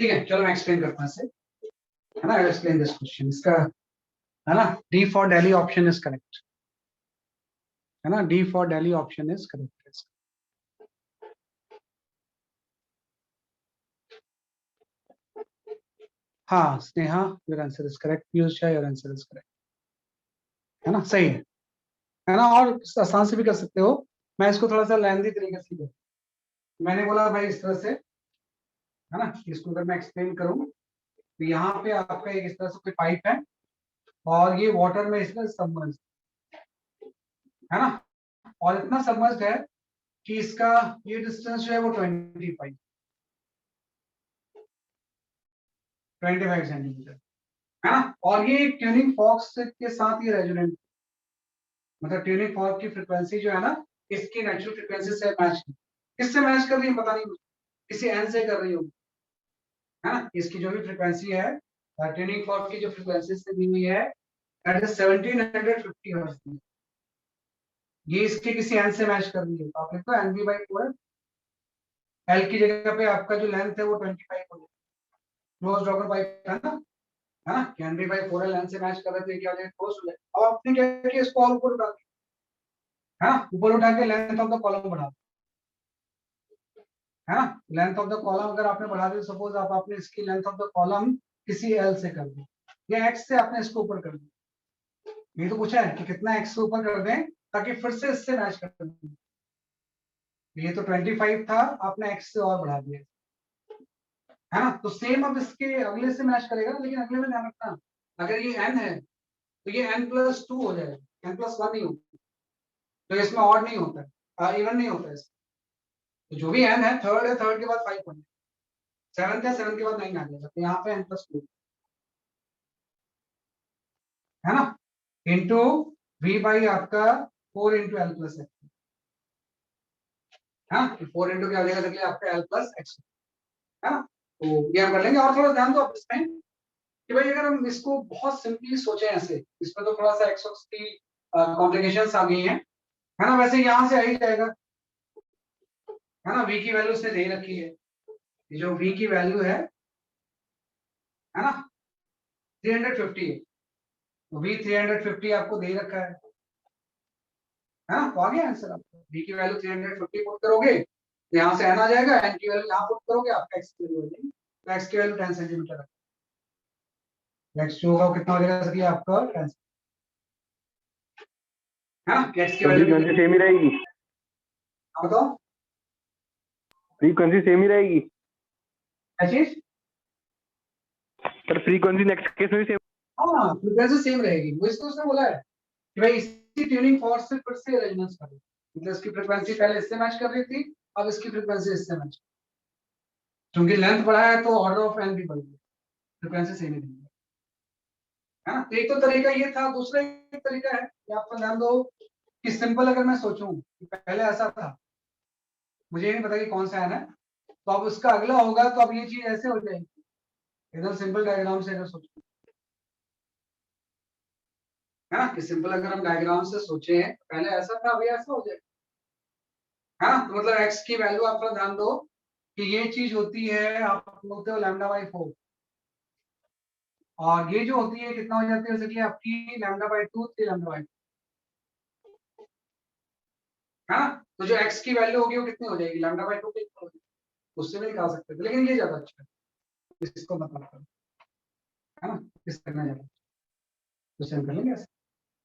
ठीक है, चलो मैं एक्सप्लेन करता हूँ इसे, है ना? आई एक्सप्लेन दिस क्वेश्चन, इसका है ना, D for Delhi option is correct, है ना? D for Delhi option is correct. हाँ Sneha, your answer is correct. Piyush Shah, your answer is correct, है ना? सही है ना? और आसान से भी कर सकते हो. मैं इसको थोड़ा सा लेंदी तरीके से करूँ. मैंने बोला भाई इस तरह से, है ना, इसको अगर मैं एक्सप्लेन करूँ तो यहाँ पे आपका एक इस तरह से कोई पाइप है और ये वाटर में इसमें सबमर्ज, है ना? और इतना सबमर्ज है कि इसका ये डिस्टेंस जो है वो 25 सेंटीमीटर, है ना? और ये ट्यूनिंग फॉक्स के साथ ये रेजोनेंट, मतलब ट्यूनिंग फॉक्स की फ्रीक्वेंसी जो है ना, इसकी नेचुरल फ्रीक्वेंसी से मैच, किससे मैच कर रही है पता नहीं, किसी एन से कर रही होगी, है ना? इसकी जो भी फ्रीक्वेंसी है ट्यूनिंग फॉक्स की जो फ्रीक्वेंसी से दी हुई है दैट इज 1750 हर्ट्ज, ये इसके किसी एन से मैच कर रही है. तो आप लिखो एन बी बाई 4, एल की जगह पे आपका जो लेंथ है वो 25 हो जाएगा. क्लोज डॉगर पाइप है ना, है ना? कैन बी बाई 4 लेंथ से मैच कर रहे थे, क्या हो जाएगा? क्लोज हो जाएगा. अब आपने क्या किया, इसको और ऊपर उठा दिया, है ना? ऊपर उठा के लेंथ ऑफ द कॉलम बढ़ा, है ना? लेंथ ऑफ द कॉलम अगर आपने बढ़ा दी, सपोज आप आपने इसकी लेंथ ऑफ द कॉलम किसी एल से कर दी या एक्स से आपने इसको ऊपर कर दिया. ये तो पूछा है कि कितना एक्स से ऊपर कर दें ताकि फिर से इससे मैच कर दें. ये तो 25 था, आपने एक्स से और बढ़ा दिया, है ना? तो सेम अब इसके अगले से मैच करेगा, लेकिन अगले में ध्यान रखना, अगर ये एन है तो ये n+2 हो जाएगा, n+1 नहीं होता, तो इसमें ऑड नहीं होता है, इवन नहीं होता है इसमें. तो जो भी n है, थर्ड है, थर्ड के बाद 5 होने, सेवंथ है, सेवंथ के बाद 9 आ जाएगा, तो यहाँ पे n+2, है ना? इंटू v बाई आपका 4 इंटू एल प्लस एक्स, है ना? 4 इंटू क्या हो जाएगा देखिए आपका एल प्लस एक्स, है ना? तो ये हम कर लेंगे. और थोड़ा ध्यान दो आप इसमें कि भाई अगर हम इसको बहुत सिंपली सोचें ऐसे, इसमें तो थोड़ा सा एक्स की कॉम्प्लिकेशंस आ गई हैं, है ना। वैसे यहाँ से आ ही जाएगा, है ना। v की वैल्यू उसने दे रखी है, ये जो v की वैल्यू है ना 350 है, तो v 350 आपको दे रखा है ना। तो आ गया आंसर आपको, v की वैल्यू 350 पुट करोगे तो यहाँ से n आ जाएगा, n की वैल्यू यहाँ पुट करोगे आपका x की वैल्यू हो जाएगी, तो x की वैल्यू 10 सेंटीमीटर है। x जो होगा वो कितना हो जाएगा सर, ये आपका 10, है ना। x की वैल्यू फ्रीक्वेंसी सेम ही रहेगी, बताओ फ्रीक्वेंसी सेम ही रहेगी क्या चीज। सर, फ्रीक्वेंसी नेक्स्ट केस में भी सेम। हाँ फ्रीक्वेंसी सेम रहेगी, वो इसको उसने बोला है कि भाई इसी ट्यूनिंग फॉर्क से फिर से अरेंजमेंट्स करो, मतलब इसकी फ्रीक्वेंसी पहले इससे मैच कर रही थी, अब इसकी फ्रीक्वेंसी इससे मैच, क्योंकि लेंथ बढ़ा है तो ऑर्डर ऑफ एन भी बढ़ गया, फ्रीक्वेंसी सेम ही रहेगी, है ना। तो एक तो तरीका ये था, दूसरा एक तरीका है कि आपको ध्यान दो कि सिंपल अगर मैं सोचूं कि पहले ऐसा था, मुझे नहीं पता कि कौन सा है, तो अब उसका अगला होगा, तो अब ये चीज ऐसे हो जाएगी, एकदम सिंपल डायग्राम से अगर सोचो, है ना। कि सिंपल अगर हम डायग्राम से सोचे पहले ऐसा था, अभी ऐसा हो जाएगा, है ना। तो मतलब x की वैल्यू आप थोड़ा ध्यान दो कि ये चीज होती है, आप बोलते हो λ/4, और ये जो होती है कितना हो जाती है, जैसे कि आपकी λ/2 3 λ/4, है ना। तो जो x की वैल्यू होगी वो कितनी हो जाएगी, λ/2 कितनी हो जाएगी, उससे भी निकाल सकते थे, लेकिन ये ज्यादा अच्छा है, इसको मतलब करो, है ना। इस करना ज्यादा, तो सेम कर लेंगे ऐसे,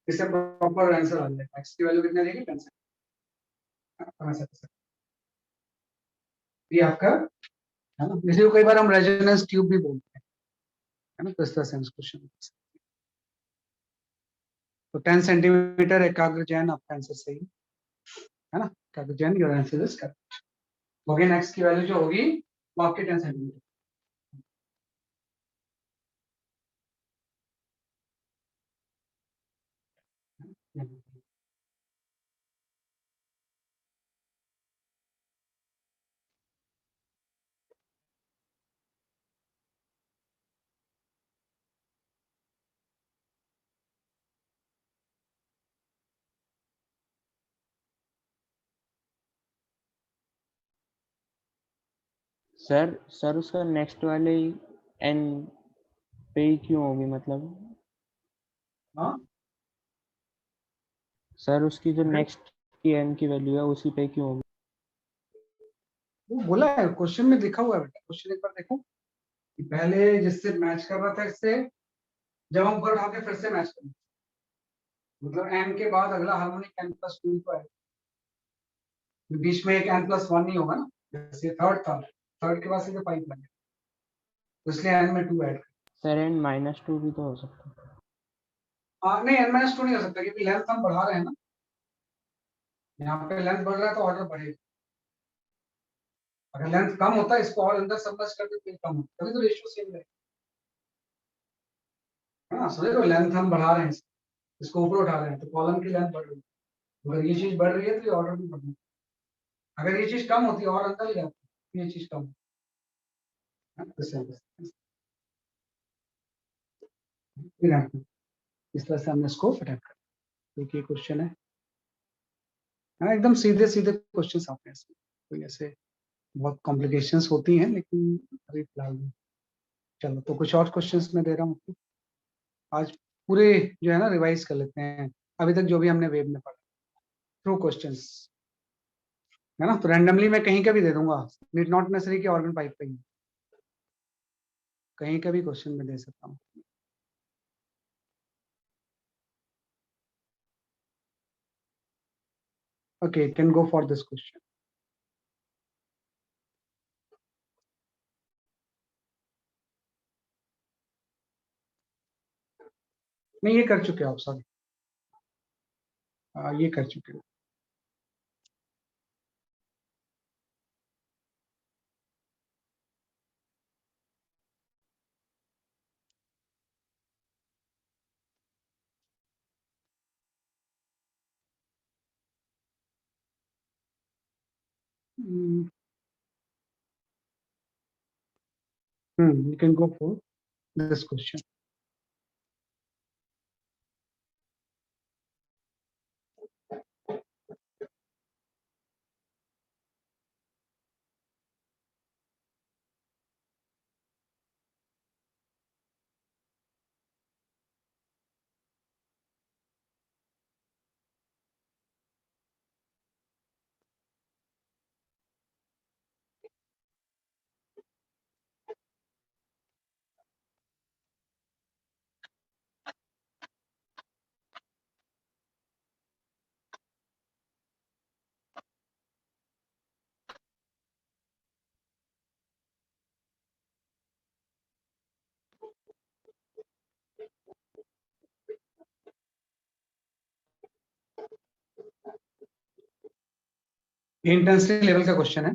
इससे प्रॉपर आंसर आ जाएगा। x की वैल्यू कितनी आ जाएगी 10, ऐसा कर सकते हैं। ये आपका, है ना। इसी को कई बार हम रेजोनेंस ट्यूब भी बोलते हैं, है ना। तो इस तरह से क्वेश्चन, तो 10 सेंटीमीटर एकाग्र जैन आपका आंसर सही है ना। एकाग्र Jain your answer is correct. हो गया, नेक्स्ट की वैल्यू जो होगी वो आपकी 10 सेंटीमीटर। सर उसका नेक्स्ट वाले एन पे ही क्यों होगी, मतलब हाँ सर उसकी जो नेक्स्ट की एन की वैल्यू है उसी पे क्यों होगी। वो बोला है क्वेश्चन में, लिखा हुआ है बेटा, क्वेश्चन एक बार देखो कि पहले जिससे मैच कर रहा था इससे, जब हम ऊपर उठा के फिर से मैच करें, मतलब एन के बाद अगला हार्मोनिक n+2 को है, बीच में एक n+1 नहीं होगा ना, जैसे थर्ड था, थर्ड के बाद सीधे पाइप लगे, तो इसलिए n में 2 ऐड। सर एन -2 भी तो हो सकता है। नहीं n-2 नहीं हो सकता, क्योंकि लेंथ हम बढ़ा रहे हैं ना, यहाँ पे लेंथ बढ़ रहा है तो ऑर्डर बढ़ेगा। अगर लेंथ कम होता है, इसको और अंदर सबमर्ज कर देते कम होता, तभी तो रेशियो सेम रहेगा, है ना। समझ लो, लेंथ हम बढ़ा रहे हैं, इसको ऊपर उठा रहे हैं, तो कॉलम की लेंथ बढ़ रही है, अगर ये चीज बढ़ रही है तो ये ऑर्डर भी बढ़ रही है, अगर ये चीज कम होती है और अंदर ले जाती है, तो ये चीज कम है, इस तरह से हमने इसको अटैक कर, क्योंकि ये क्वेश्चन है, हाँ एकदम सीधे सीधे क्वेश्चन आते हैं इसमें, कोई ऐसे बहुत कॉम्प्लिकेशंस होती हैं, लेकिन अभी फिलहाल नहीं। चलो, तो कुछ और क्वेश्चंस मैं दे रहा हूँ आज, पूरे जो है ना रिवाइज कर लेते हैं अभी तक जो भी हमने वेब में पढ़ा, थ्रू क्वेश्चंस, है ना। तो रैंडमली मैं कहीं का भी दे दूंगा, नीड नॉट नेसेसरी कि ऑर्गन पाइप पे ही, कहीं का भी क्वेश्चन में दे सकता हूँ। Okay, can go for this question. नहीं, ये कर चुके हो आप, सॉरी, ये कर चुके हो। you can go for this question. ये इंटेंसिटी लेवल का क्वेश्चन है।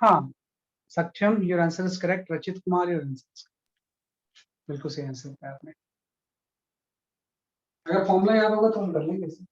हाँ, सक्षम, योर आंसर इज करेक्ट। रचित कुमार, योर आंसर बिल्कुल सही आंसर है आपने। अगर फॉर्मूला याद होगा तो हम कर लेंगे इसे।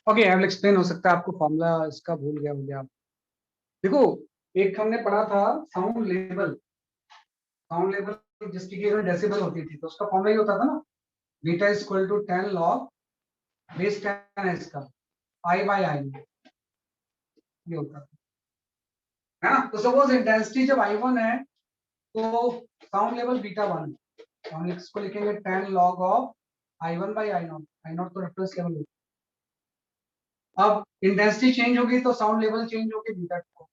Okay, I will explain. हो सकता है आपको फॉर्मूला इसका भूल गया होंगे आप। देखो, एक हमने पढ़ा था साउंड लेवल। साउंड लेवल जिसकी की डेसिबल होती थी, तो उसका फॉर्मूला ये होता था ना, beta is equal to 10 log base 10 है इसका, आई बाय आई, ये होता है ना। तो सपोज इंटेंसिटी जब I1 है तो साउंड लेवल बीटा 1, हम इसको लिखेंगे 10 log of I1 bye I0। I0 तो रेफरेंस लेवल होता है। अब इंटेंसिटी चेंज होगी तो साउंड लेवल चेंज होगी बीटा 2,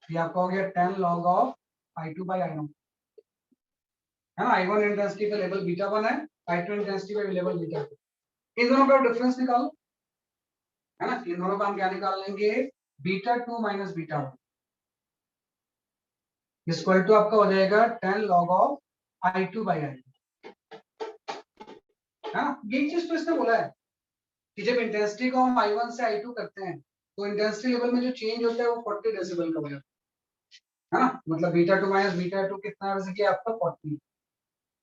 ये आपका हो गया 10 log of I2 bye I0, है ना। I1 इंटेंसिटी का लेवल बीटा 1 है, I2 इंटेंसिटी का लेवल बीटा 2। इन दोनों का डिफरेंस निकालो, है ना। इन दोनों का हम क्या निकाल लेंगे, beta 2 minus beta 1 equal to आपका हो जाएगा 10 log of I2 by I, है ना। यही चीज तो इसने बोला है कि जब इंटेंसिटी को हम I1 से I2 करते हैं तो इंटेंसिटी लेवल में जो चेंज होता है वो 40 डेसिबल का हो जाता है ना। मतलब बीटा 2 माइनस बीटा 2 कितना है, वैसे कि आपका 40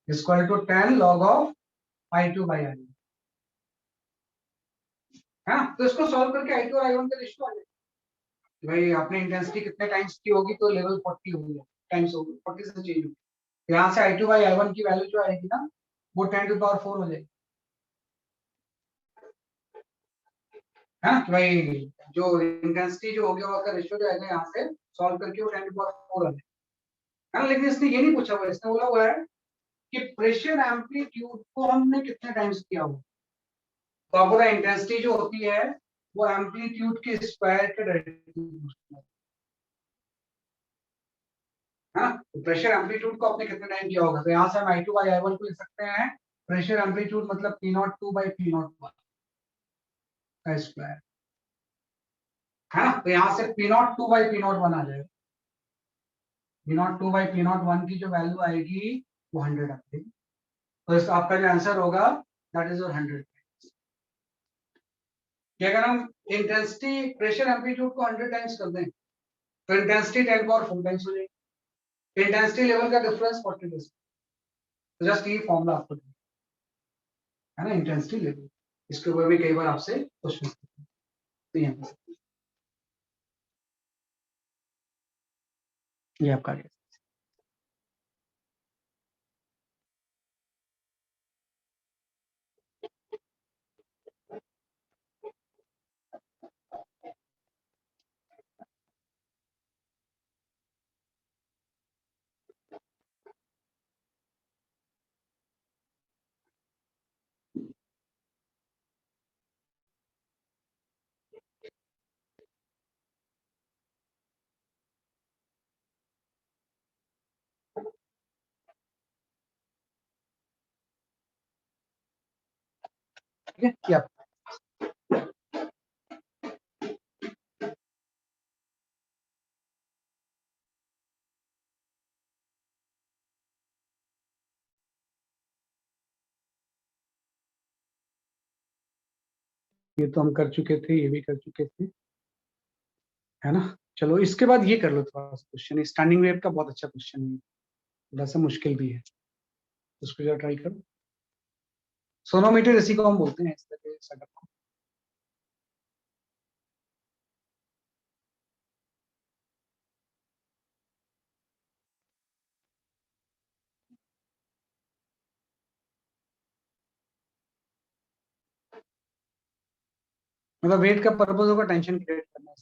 equal to 10 log of I2 by I, है ना। तो इसको सॉल्व करके I2 और I1 का रेशियो आ जाएगा। भाई आपने इंटेंसिटी कितने टाइम्स की होगी तो लेवल 40 होगी, टाइम्स होगी, 40 से चेंज होगी। तो यहाँ से I2 बाय I1 की वैल्यू जो आएगी ना, वो 10 टू पावर 4 हो जाएगी, है ना। कि भाई जो इंटेंसिटी जो हो गया उसका रेशियो जो आएगा यहाँ से सॉल्व करके वो 10 टू पावर 4 आ जाएगा, है ना। लेकिन इसने ये नहीं पूछा हुआ, इसने बोला हुआ है कि प्रेशर एम्पलीट्यूड को हमने कितने टाइम्स किया हुआ। तो आपको पता है इंटेंसिटी जो होती है वो एम्पलीट्यूड के स्क्वायर के डायरेक्टली, है ना। तो प्रेशर एम्पलीट्यूड को आपने कितने टाइम किया होगा, तो यहाँ से हम I2 बाई I1 को लिख सकते हैं प्रेशर एम्पलीट्यूड मतलब P02 बाई P01 का स्क्वायर, है ना। तो यहाँ से P02 बाई P01 आ जाएगा। P02 बाई P01 की जो वैल्यू आएगी वो 100 आएगी। तो इस आपका जो आंसर होगा दैट इज योर 100। कि अगर हम इंटेंसिटी प्रेशर एम्पलीट्यूड को 100 टाइम्स कर दें तो इंटेंसिटी 10 पावर 4 टाइम्स हो जाएगी। इंटेंसिटी लेवल का डिफरेंस 40 डेसिबल। तो जस्ट ये फॉर्मूला आपको है ना, इंटेंसिटी लेवल। इसके ऊपर भी कई बार आपसे क्वेश्चन तो यहाँ ये आपका गया। ठीक है, ये आपका। ये तो हम कर चुके थे, ये भी कर चुके थे, है ना। चलो इसके बाद ये कर लो थोड़ा सा क्वेश्चन, स्टैंडिंग वेव का बहुत अच्छा क्वेश्चन है, थोड़ा सा मुश्किल भी है, उसको जरा ट्राई करो। सोनोमीटर इसी को हम बोलते हैं, इस तरह के सेटअप को। मतलब वेट का पर्पज होगा टेंशन क्रिएट करना।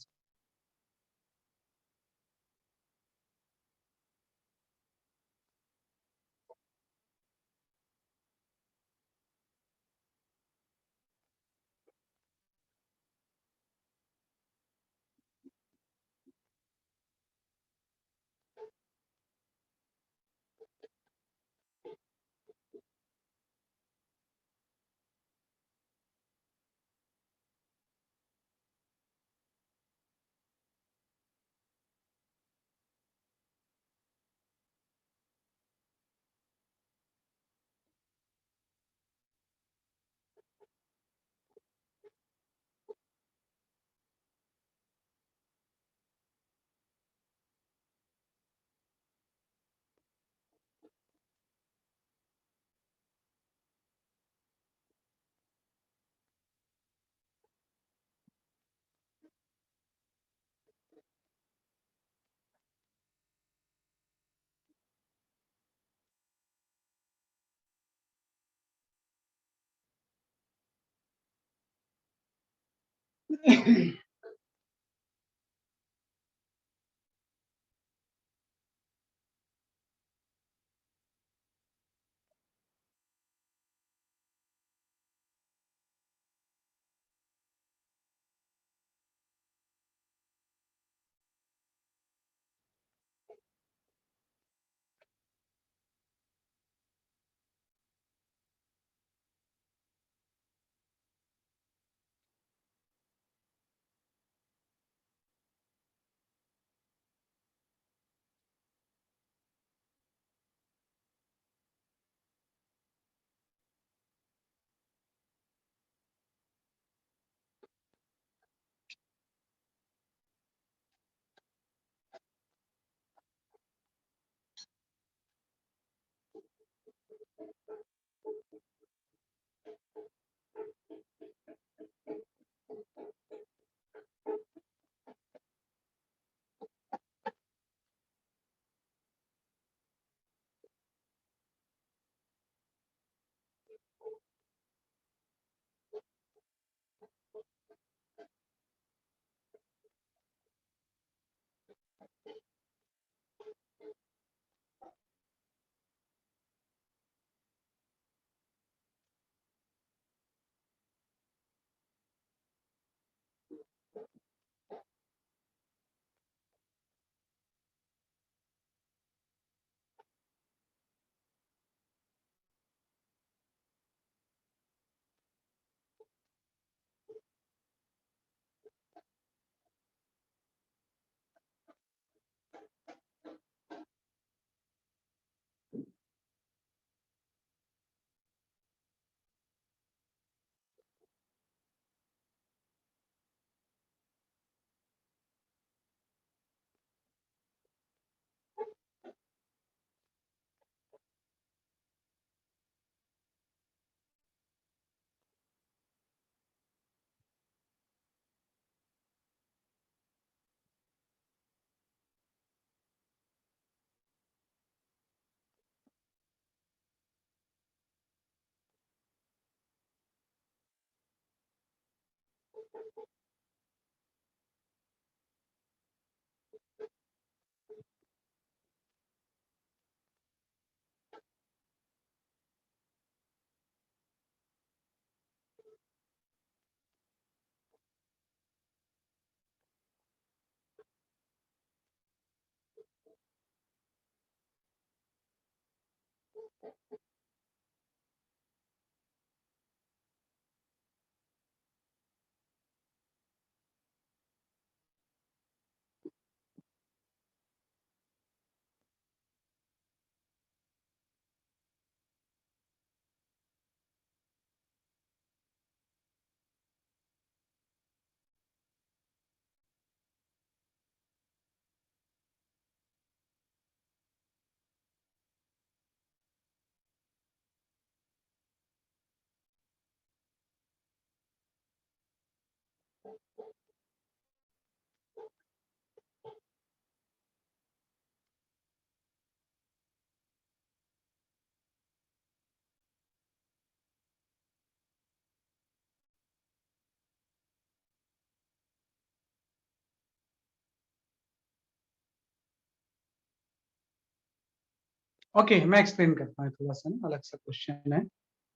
ओके मैं एक्सप्लेन करता हूँ, थोड़ा सा ना अलग सा क्वेश्चन है।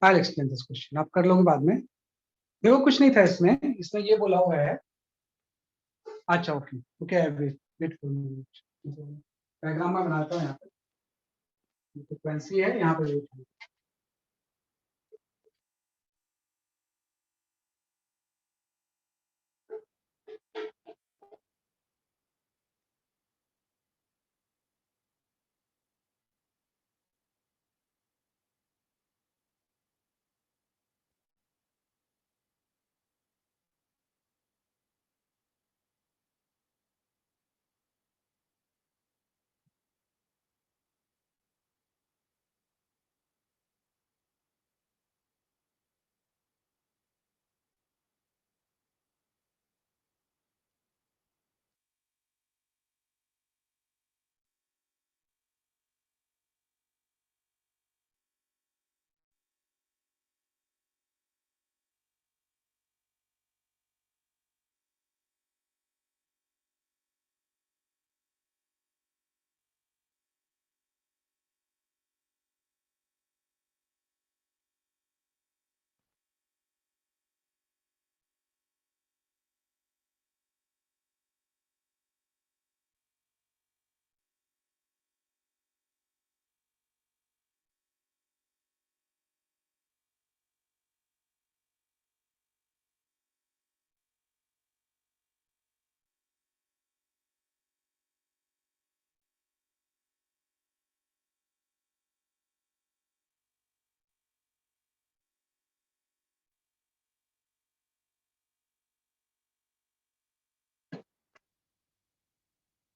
आई एक्सप्लेन दिस क्वेश्चन, आप कर लोगे बाद में। देखो कुछ नहीं था इसमें, इसमें ये बोला हुआ है। अच्छा okay okay, wait wait for diagram में बनाता हूँ। यहाँ पे फ्रीक्वेंसी है, यहाँ पे वेट है।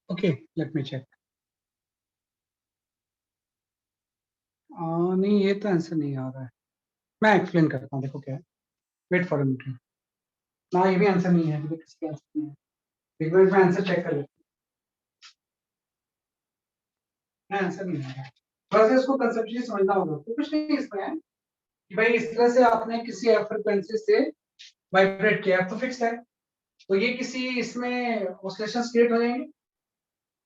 Okay let me check. नहीं ये तो आंसर नहीं आ रहा है। मैं एक्सप्लेन करता हूँ, देखो क्या है। Wait for a minute. ना ये भी आंसर नहीं है, देखो किसका आंसर नहीं है। एक मिनट में आंसर चेक कर लेता हूँ। आंसर नहीं आ रहा है, थोड़ा सा इसको कंसेप्चुअली समझना होगा। तो कुछ नहीं इसमें है कि भाई इस तरह से आपने किसी एफ फ्रिक्वेंसी से वाइब्रेट किया, तो फिक्स है। तो ये किसी इसमें ऑसिलेशंस क्रिएट हो जाएंगे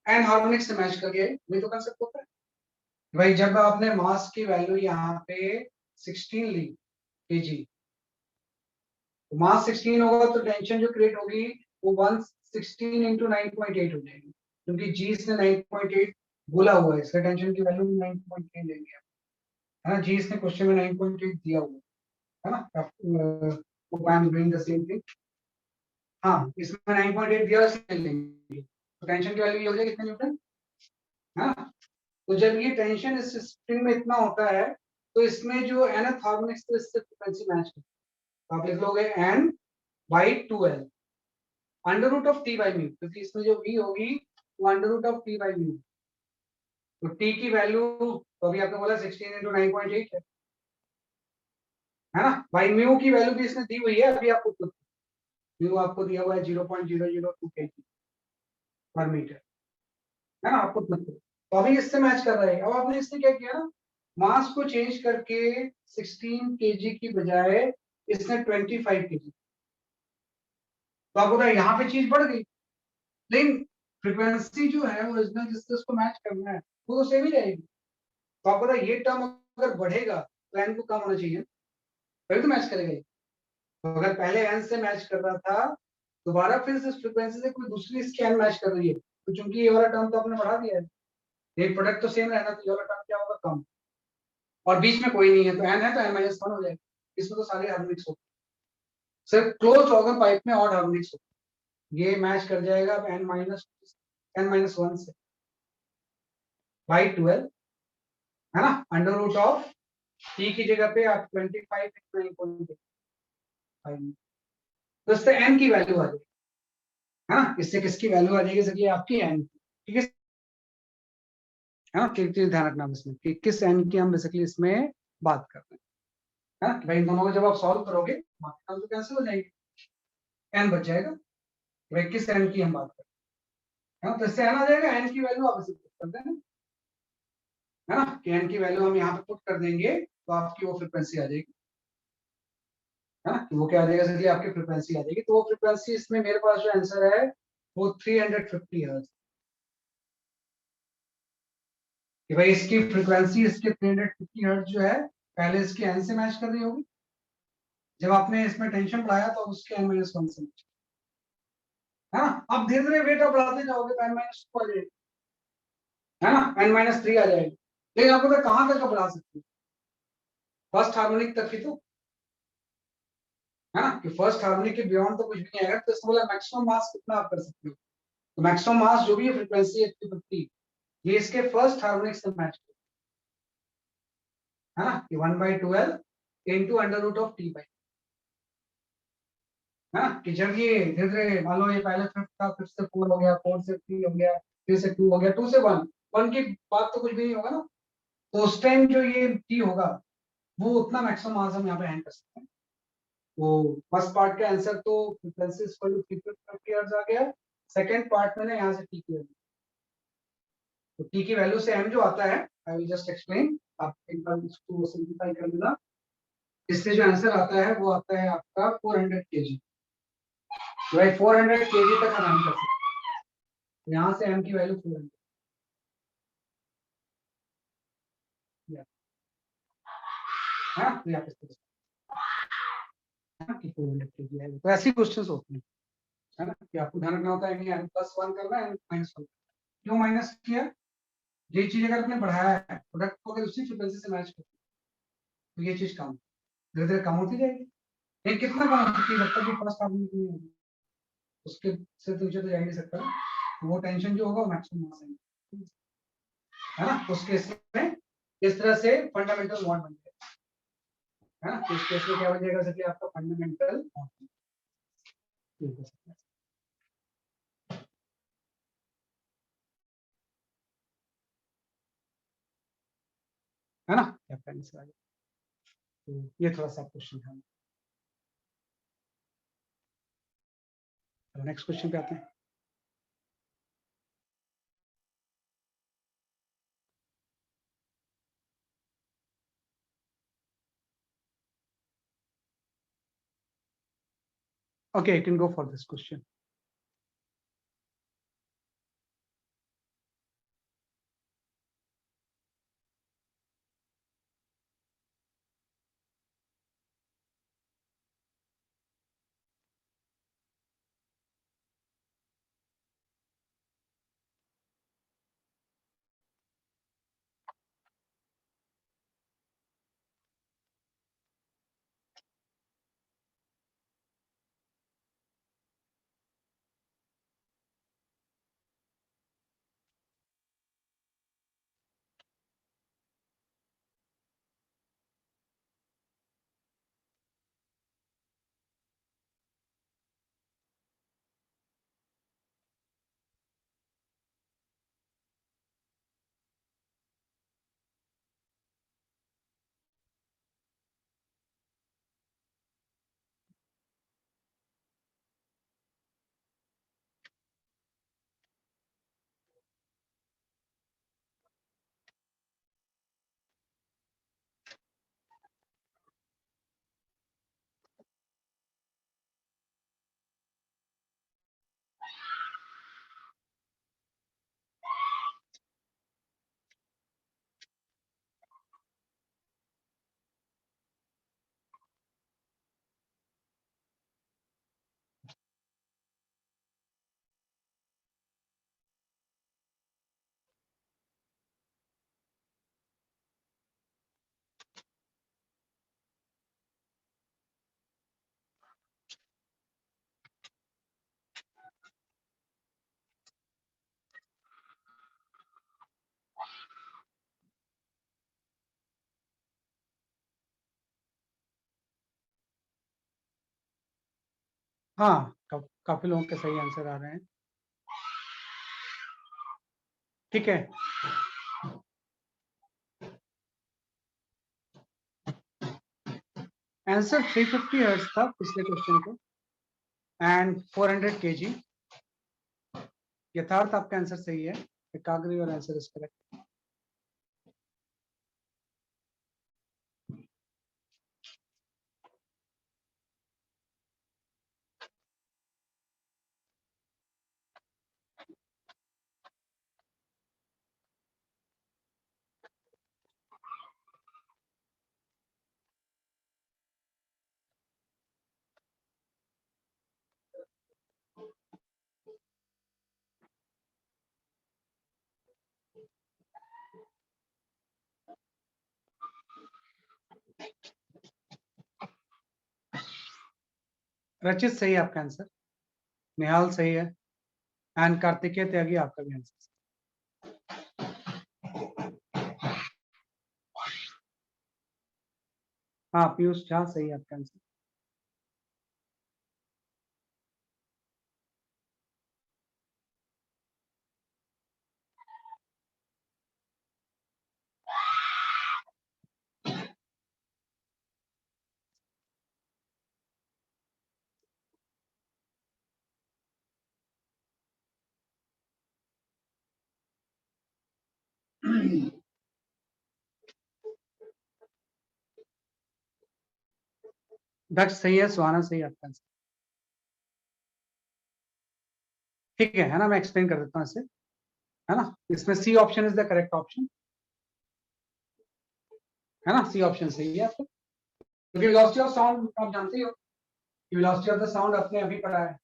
एंड हार्मोनिक्स से मैच करके, वही तो कंसेप्ट होता है। भाई जब आपने मास की वैल्यू यहाँ पे 16 ली केजी, तो मास 16 होगा तो टेंशन जो क्रिएट होगी वो 116 इंटू 9.8 हो जाएगी, क्योंकि जी इसने 9.8 बोला हुआ है, इसका टेंशन की वैल्यू 9.8 लेंगे, है ना। जी इसने क्वेश्चन में 9.8 दिया हुआ है ना। I am doing the same thing. हाँ इसमें 9.8 दिया, इसमें लेंगे तो टेंशन की वैल्यू ये हो जाएगी कितने न्यूटन, है ना। तो जब ये टेंशन इस स्प्रिंग में इतना होता है, तो इसमें जो nth हार्मोनिक्स तो इससे फ्रीक्वेंसी मैच करती है। तो आप लिख लोगे n by 2l under root of T by mu, क्योंकि इसमें जो v होगी वो under root of T by mu. तो t की वैल्यू तो अभी आपने बोला 16 इंटू 9.8 है ना। बाई म्यू की वैल्यू भी इसने दी हुई है, अभी आपको खुद म्यू आपको दिया हुआ है 0.002 kg पर मीटर, है ना। आपको खुद तो अभी इससे मैच कर रहा है। अब आपने इसने क्या किया ना, मास को चेंज करके 16 kg की बजाय इसने 25 kg, तो आपको पता है यहाँ पे चीज बढ़ गई, लेकिन फ्रीक्वेंसी जो है ओरिजिनल जिससे उसको मैच करना है वो तो सेम ही रहेगी। तो आपको पता है ये टर्म अगर बढ़ेगा तो एन को कम होना चाहिए, तभी तो मैच करेगा ये। तो अगर पहले एन से मैच कर रहा था, दोबारा फिर से फ्रीक्वेंसी से कोई दूसरी इसकी एन मैच कर रही है, तो चूंकि ये वाला टर्म तो आपने बढ़ा दिया है, एक प्रोडक्ट तो सेम रहना, तो ये वाला टर्म क्या होगा, कम। और बीच में कोई नहीं है तो एन है तो एन माइनस वन हो जाएगा, इसमें तो सारे हार्मोनिक्स होते हैं। सिर्फ क्लोज ऑर्गन पाइप में ऑड हार्मोनिक्स होते हैं, ये मैच कर जाएगा अब एन माइनस वन से बाई 12, है ना, अंडर रूट ऑफ टी की जगह पे आप 25 तो इससे एन की वैल्यू आ जाएगी, है ना, इससे किसकी वैल्यू आ जाएगी, जैसे आपकी एन, ठीक है। हाँ, एक चीज ध्यान रखना इसमें कि किस एन की हम बेसिकली इसमें बात कर रहे हैं, हाँ, भाई इन दोनों को जब आप सॉल्व करोगे बाकी काम तो कैंसिल हो जाएगी, एन बच जाएगा, भाई किस एन की हम बात कर रहे हैं, हाँ, तो इससे एन आ जाएगा, एन की वैल्यू आप इसे पुट कर देना, है ना, कि एन की वैल्यू हम यहाँ पे पुट कर देंगे तो आपकी वो फ्रिक्वेंसी आ जाएगी, है ना, तो वो क्या आ जाएगा, जैसे आपकी फ्रिक्वेंसी आ जाएगी, तो वो फ्रिक्वेंसी इसमें मेरे पास जो आंसर है वो 350 हर्ट्ज, कि भाई इसकी फ्रीक्वेंसी इसके 350 हर्ट्ज जो है पहले इसके एन से मैच कर रही होगी, जब आपने इसमें टेंशन बढ़ाया तो उसके एन माइनस वन से match, है ना, अब धीरे धीरे वेट आप बढ़ाते जाओगे तो एन माइनस टू आ जाएगी, है ना, एन माइनस थ्री आ जाएगी, लेकिन आपको तो कहाँ तक बढ़ा सकते हो, फर्स्ट हार्मोनिक तक ही तो, है ना, कि फर्स्ट हार्मोनिक के बियॉन्ड तो कुछ भी नहीं आएगा, तो इसमें बोला मैक्सिमम मास कितना आप कर सकते हो, तो मैक्सिमम मास जो भी है फ्रीक्वेंसी है 350, ये इसके फर्स्ट हार्मोनिक से मैच, है ना, कि 1/12 into under root of T by, है ना, कि जब ये धीरे धीरे मान लो ये पहले फिफ्थ था, फिफ्थ से फोर हो गया, फोर से थ्री हो गया, थ्री से टू हो गया, टू से वन, वन की बात तो कुछ भी नहीं होगा ना, तो उस टाइम जो ये टी होगा वो उतना मैक्सिमम मास हम यहाँ पे हैंड कर सकते हैं। तो फर्स्ट पार्ट का आंसर तो फ्रीक्वेंसी इक्वल टू 350 हर्ट्ज आ गया, सेकंड पार्ट में ना यहाँ से टी की वैल्यू, तो टी की वैल्यू से एम जो आता है, आई विल जस्ट एक्सप्लेन, आप एक बार इसको सिंपलीफाई कर लेना, इससे जो आंसर आता है वो आता है आपका 400 kg, भाई 400 kg तक हम हैंड कर सकते हैं, यहाँ से एम की वैल्यू 400, है ना, तो यहाँ पे कि 400 kg है, तो ऐसे क्वेश्चंस होते हैं, है ना, कि आपको ध्यान रखना होता है कि एन प्लस वन करना है, एन माइनस वन, क्यों माइनस किया, ये चीज अगर आपने बढ़ाया है प्रोडक्ट को अगर उसी फ्रीक्वेंसी से मैच कर, तो ये चीज कम धीरे धीरे कम होती जाएगी, लेकिन कितना कम हो सकती है, जब तक कि फर्स्ट आदमी नहीं होगी उसके से नीचे तो जा ही नहीं सकता, तो वो टेंशन जो होगा वो मैक्सिमम मास है ना, उस केस में इस तरह से फंडामेंटल बॉन्ड बन जाएगा, है ना, इस केस में क्या बन जाएगा, जैसे आपका फंडामेंटल बॉन्ड, है ना, कैप्टन से आगे, तो ये थोड़ा सा क्वेश्चन है, तो नेक्स्ट क्वेश्चन पे आते हैं। Okay, you can go for this question. हाँ, काफी लोगों के सही आंसर आ रहे हैं। ठीक है, आंसर 350 हर्ट्ज था पिछले क्वेश्चन को एंड 400 kg। यथार्थ आपका आंसर सही है। एकाग्री और आंसर इज करेक्ट। रचित सही है आपका आंसर, निहाल सही है एंड कार्तिकेय त्यागी आपका भी आंसर। हाँ, पीयूष झा सही है आपका आंसर। दक्ष सही है, सुहाना सही है आपका आंसर। ठीक है ना, मैं एक्सप्लेन कर देता हूँ इसे, है ना। इसमें C option is the correct option, है ना। सी ऑप्शन सही है आपका, क्योंकि वेलोसिटी ऑफ साउंड आप जानते ही हो, वेलोसिटी ऑफ द साउंड आपने अभी पढ़ा है,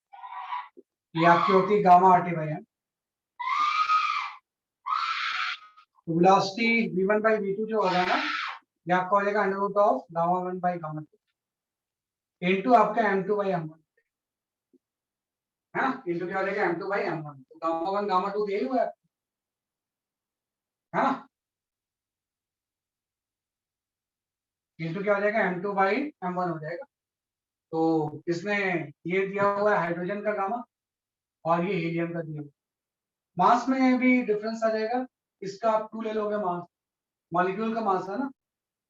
ये आपकी होती है gamma R T by M. Velocity v1 by v2 जो होगा ना, ये आपका हो जाएगा under root of gamma 1 by gamma 2 into आपका m2 बाई m1, है ना। इनटू क्या हो जाएगा m2 बाई m1, तो गामा 1 गामा 2 यही हुआ है ना। इनटू क्या हो जाएगा m2 बाई m1 हो जाएगा। तो इसमें ये दिया हुआ है हाइड्रोजन का गामा और ये हीलियम का दिया हुआ। मास में भी डिफरेंस आ जाएगा, इसका आप 2 ले लोगे मास, मॉलिक्यूल का मास है ना,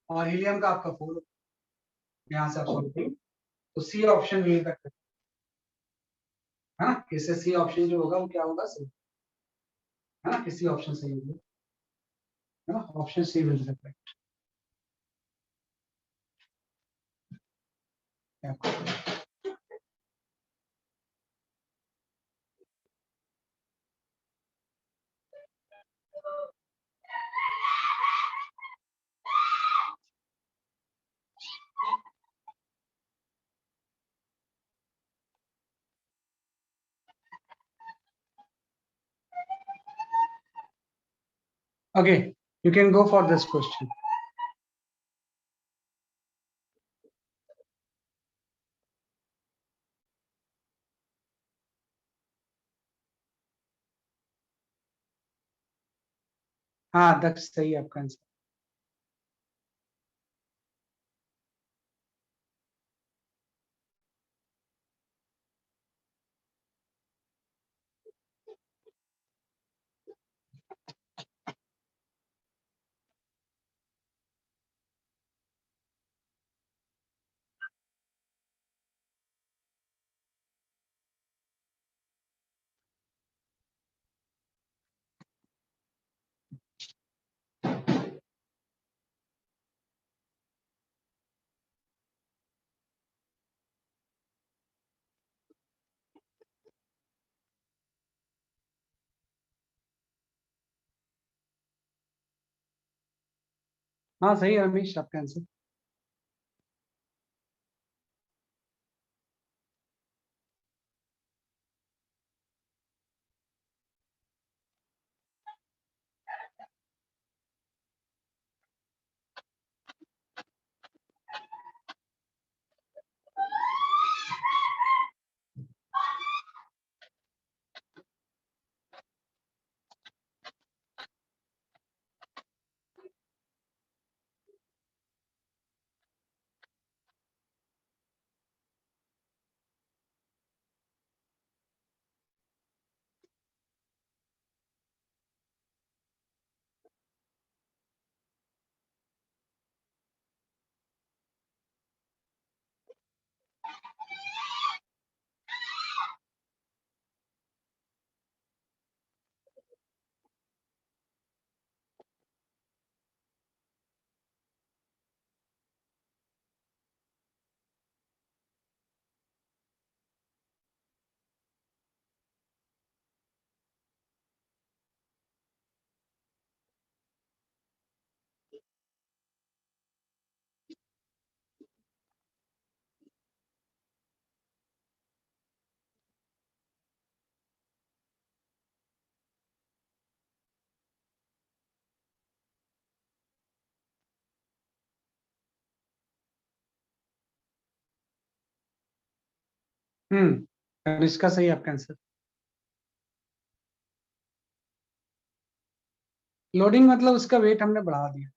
और हीलियम का आपका 4, यहाँ से आप सॉल्व करिए। तो सी ऑप्शन भी तक है ना, इससे सी ऑप्शन जो होगा वो क्या होगा, सही, है ना। किसी ऑप्शन सही होगा, है ना, option C will be correct. Okay, you can go for this question. हाँ, दक्ष सही है आपका आंसर। हाँ सही है रमेश, आपका आंसर। इसका सही आपका आंसर। लोडिंग मतलब उसका वेट हमने बढ़ा दिया।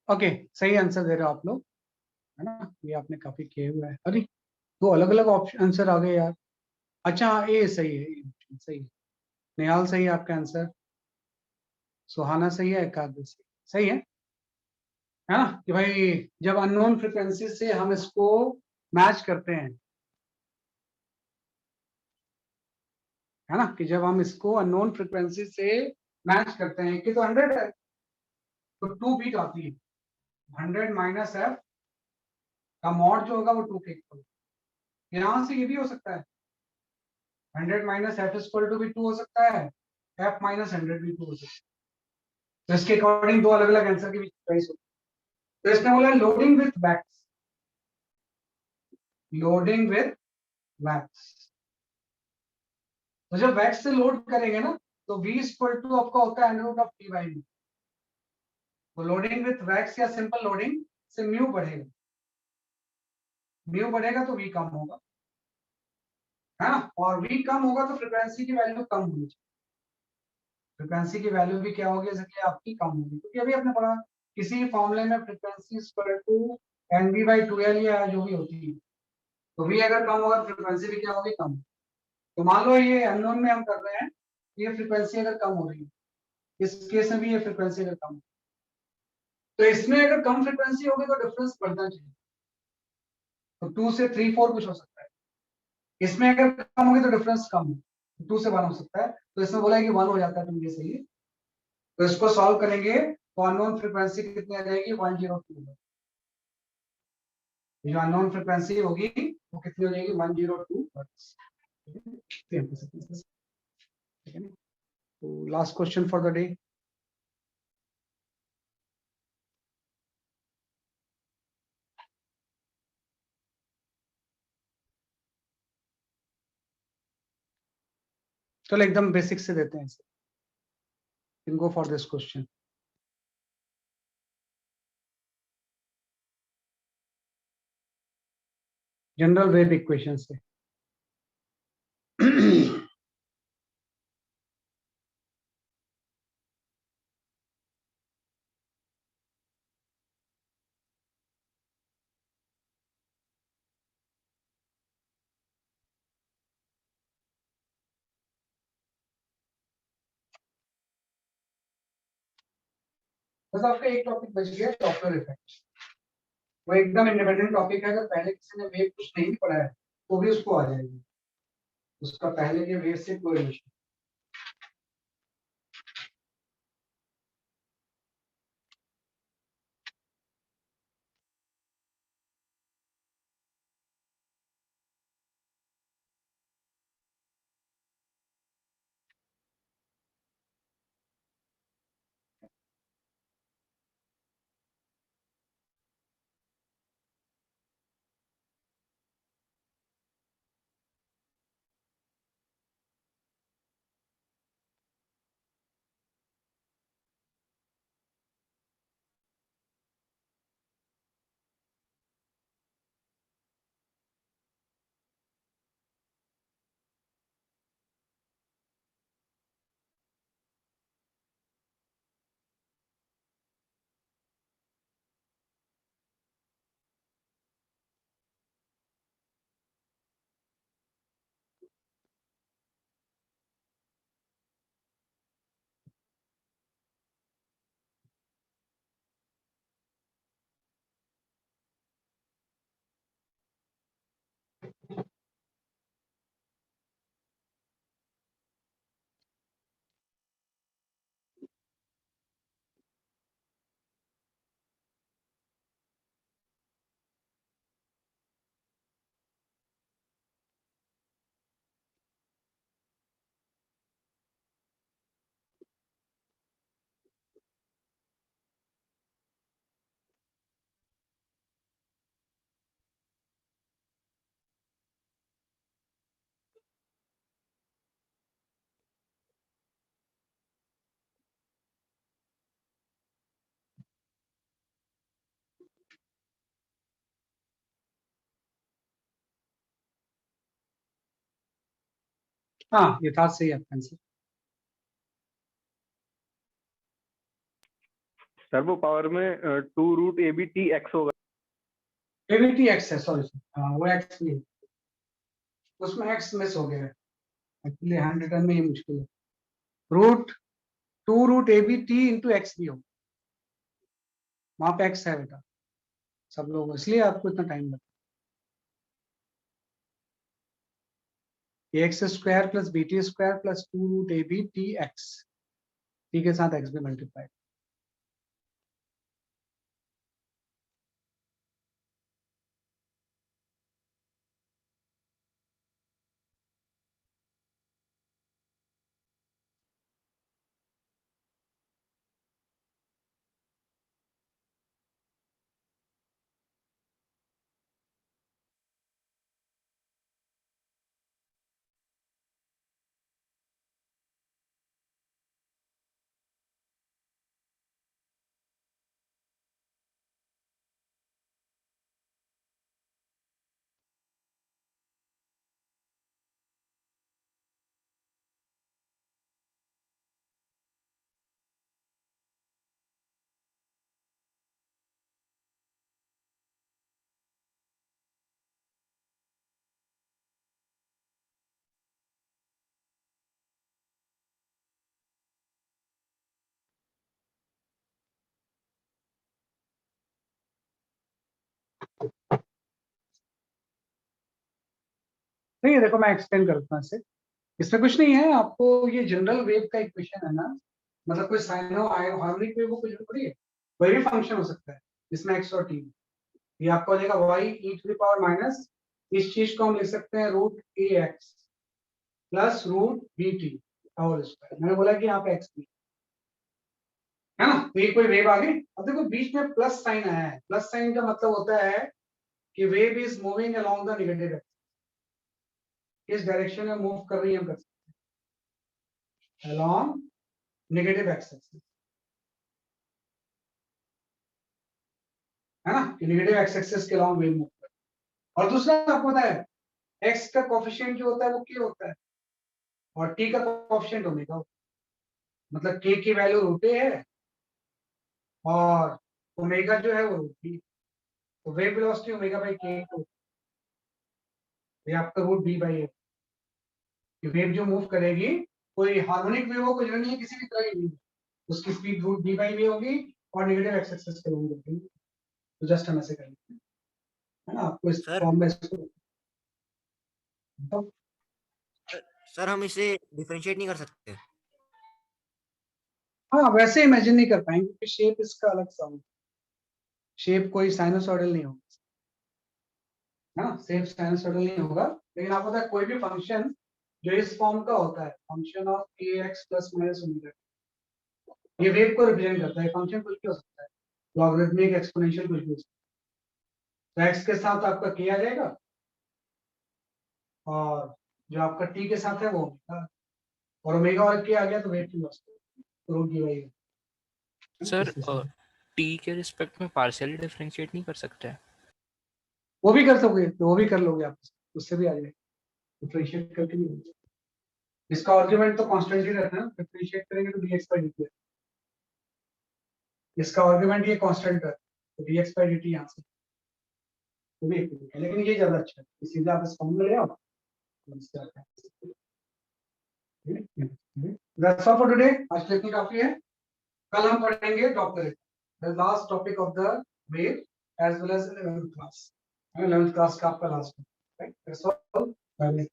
ओके, सही आंसर दे रहे हो आप लोग, है ना। ये आपने काफी किए हुआ है। अरे, दो अलग अलग ऑप्शन आंसर आ गए यार। अच्छा हाँ, ए सही है, ए option सही है। निहाल सही है आपका आंसर, सुहाना सही है, एकाग्र सही सही है ना। कि भाई जब अननोन फ्रिक्वेंसी से हम इसको मैच करते हैं, है ना, कि जब हम इसको अननोन फ्रिक्वेंसी से मैच करते हैं कि तो 100 है, तो 2 बीट आती है। 100 माइनस एफ का मॉड जो होगा वो 2 के इक्वल। यहां से ये भी हो सकता है, 100 माइनस एफ इक्वल टू भी 2 हो सकता है, एफ माइनस 100 भी 2 हो सकता है। तो इसके अकॉर्डिंग दो अलग अलग आंसर के बीच चॉइस होती है। तो इसने बोला loading with wax, loading with wax. तो जब वैक्स से लोड करेंगे ना, तो v इक्वल टू आपका होता है under root of T by mu. तो लोडिंग विथ वैक्स या सिंपल लोडिंग से म्यू बढ़ेगा, म्यू बढ़ेगा तो v कम होगा, है ना। और v कम होगा तो फ्रिक्वेंसी की वैल्यू कम होनी चाहिए। फ्रिक्वेंसी की वैल्यू भी क्या होगी, इसलिए आपकी कम होगी, क्योंकि अभी आपने पढ़ा किसी फॉर्मूले में frequency equal to N B by two L या जो भी होती है। तो v अगर कम होगा तो फ्रिक्वेंसी भी क्या होगी, कम। तो मान लो ये अननोन में हम कर रहे हैं, ये फ्रिक्वेंसी अगर कम हो रही है, इस केस में भी ये फ्रिक्वेंसी अगर कम, तो इसमें अगर कम फ्रिक्वेंसी होगी तो डिफरेंस बढ़ना चाहिए। तो 2 से 3 4 कुछ हो सकता है, इसमें अगर कम होगी तो डिफरेंस कम है, 2 से 1 हो सकता है। तो इसमें बोला है कि 1 हो जाता है, तो ये सही है। तो इसको सॉल्व करेंगे तो अननोन फ्रिक्वेंसी कितनी आ जाएगी, 102। जो अननोन फ्रिक्वेंसी होगी वो कितनी हो जाएगी, 102 हर्ट्ज। ठीक है ना। तो last question for the day. चलो एकदम बेसिक से देते हैं इसे, go for this question. General wave equation से। बस आपका एक टॉपिक बच गया, डॉपलर इफेक्ट। वो एकदम इंडिपेंडेंट टॉपिक है, अगर पहले किसी ने वेव कुछ नहीं पढ़ा है तो भी उसको आ जाएगी, उसका पहले के वेव से कोई रिलेशन। हाँ यथार्थ सही है आपका आंसर। सर वो पावर में 2√ABTX होगा। एबीटी एक्स है, सॉरी हाँ वो एक्स नहीं, उसमें एक्स मिस हो गया है एक्चुअली, हैंड रिटन में ये मुश्किल है। √2√ABT इंटू एक्स भी हो, वहां पे एक्स है बेटा सब लोग, इसलिए आपको इतना टाइम लगता है। X square plus BT square plus 2√ABTX, T के साथ एक्स भी मल्टीप्लाई। नहीं है, देखो मैं एक्सप्लेन करता हूँ इसे। इसमें कुछ नहीं है, आपको ये जनरल वेव का इक्वेशन है ना, मतलब कोई साइनो हार्मोनिक वेव को कुछ थोड़ी है, कोई भी फंक्शन हो सकता है जिसमें एक्स और टी, ये आपको देगा Y E to the power minus, इस चीज को हम लिख सकते हैं √AX plus √BT whole square. मैंने बोला कि यहाँ पे एक्स है ना, तो ये कोई वेव आ गई। अब देखो बीच में प्लस साइन आया है, प्लस साइन का मतलब होता है कि wave is moving along the negative axis, किस डायरेक्शन में मूव कर रही है हम कर सकते हैं, अलोंग नेगेटिव एक्सिस, है ना, कि नेगेटिव एक्स एक्सिस के अलोंग वेव मूव कर। और दूसरा आपको पता है एक्स का कोफिशिएंट जो होता है वो के होता है, और टी का कोफिशिएंट ओमेगा होता है। मतलब के की वैल्यू √A है और ओमेगा जो है वो √B, तो वेव वेलोसिटी ओमेगा बाई के, तो ये आपका √B/A। वेव जो मूव करेगी कोई हार्मोनिक वेव हो, कुछ नहीं है, किसी भी तरह की वेव, उसकी स्पीड √B/A होगी और नेगेटिव एक्स एक्सिस के अलोंग होगी। तो जस्ट हम ऐसे कर लेते हैं, है ना, आपको इस सर फॉर्म में इसको तो, सर हम इसे डिफरेंशिएट नहीं कर सकते। हाँ वैसे इमेजिन नहीं कर पाएंगे क्योंकि शेप इसका अलग सा होगा, शेप कोई साइनोसॉइडल नहीं होगा, है ना, शेप साइनोसॉइडल नहीं होगा। लेकिन आपको पता है कोई भी फंक्शन जो इस फॉर्म का होता है, function of AX plus minus omega, ये वेव को रिप्रेजेंट करता है। फंक्शन कुछ भी हो सकता है, लॉगरिथमिक, एक्सपोनेंशियल, कुछ भी हो सकता है। तो एक्स के साथ आपका के आ जाएगा और जो आपका टी के साथ है वो ओमेगा, और ओमेगा और के आ गया तो वेव की वेलोसिटी √D/A। सर टी के रिस्पेक्ट में पार्शियली डिफरेंशिएट नहीं कर सकते? वो भी कर सकोगे, तो वो भी कर लोगे आप, उससे भी आ जाएगा, डिफरेंशिएट करके भी होगा। इसका आर्गुमेंट तो कांस्टेंट ही रहता है ना, डिफरेंशिएट करेंगे तो dx/dt है। इसका आर्गुमेंट ये कांस्टेंट है, तो dx/dt यहाँ से वो भी एक है, लेकिन ये ज्यादा अच्छा है, सीधा आप इस फॉर्म में ले आओ। That's all for today। आज के लिए इतनी काफी है, कल हम पढ़ेंगे doctorate, the last topic of the wave as well as 11th class. 11th class का आपका लास्ट, राइट, दैट्स ऑल।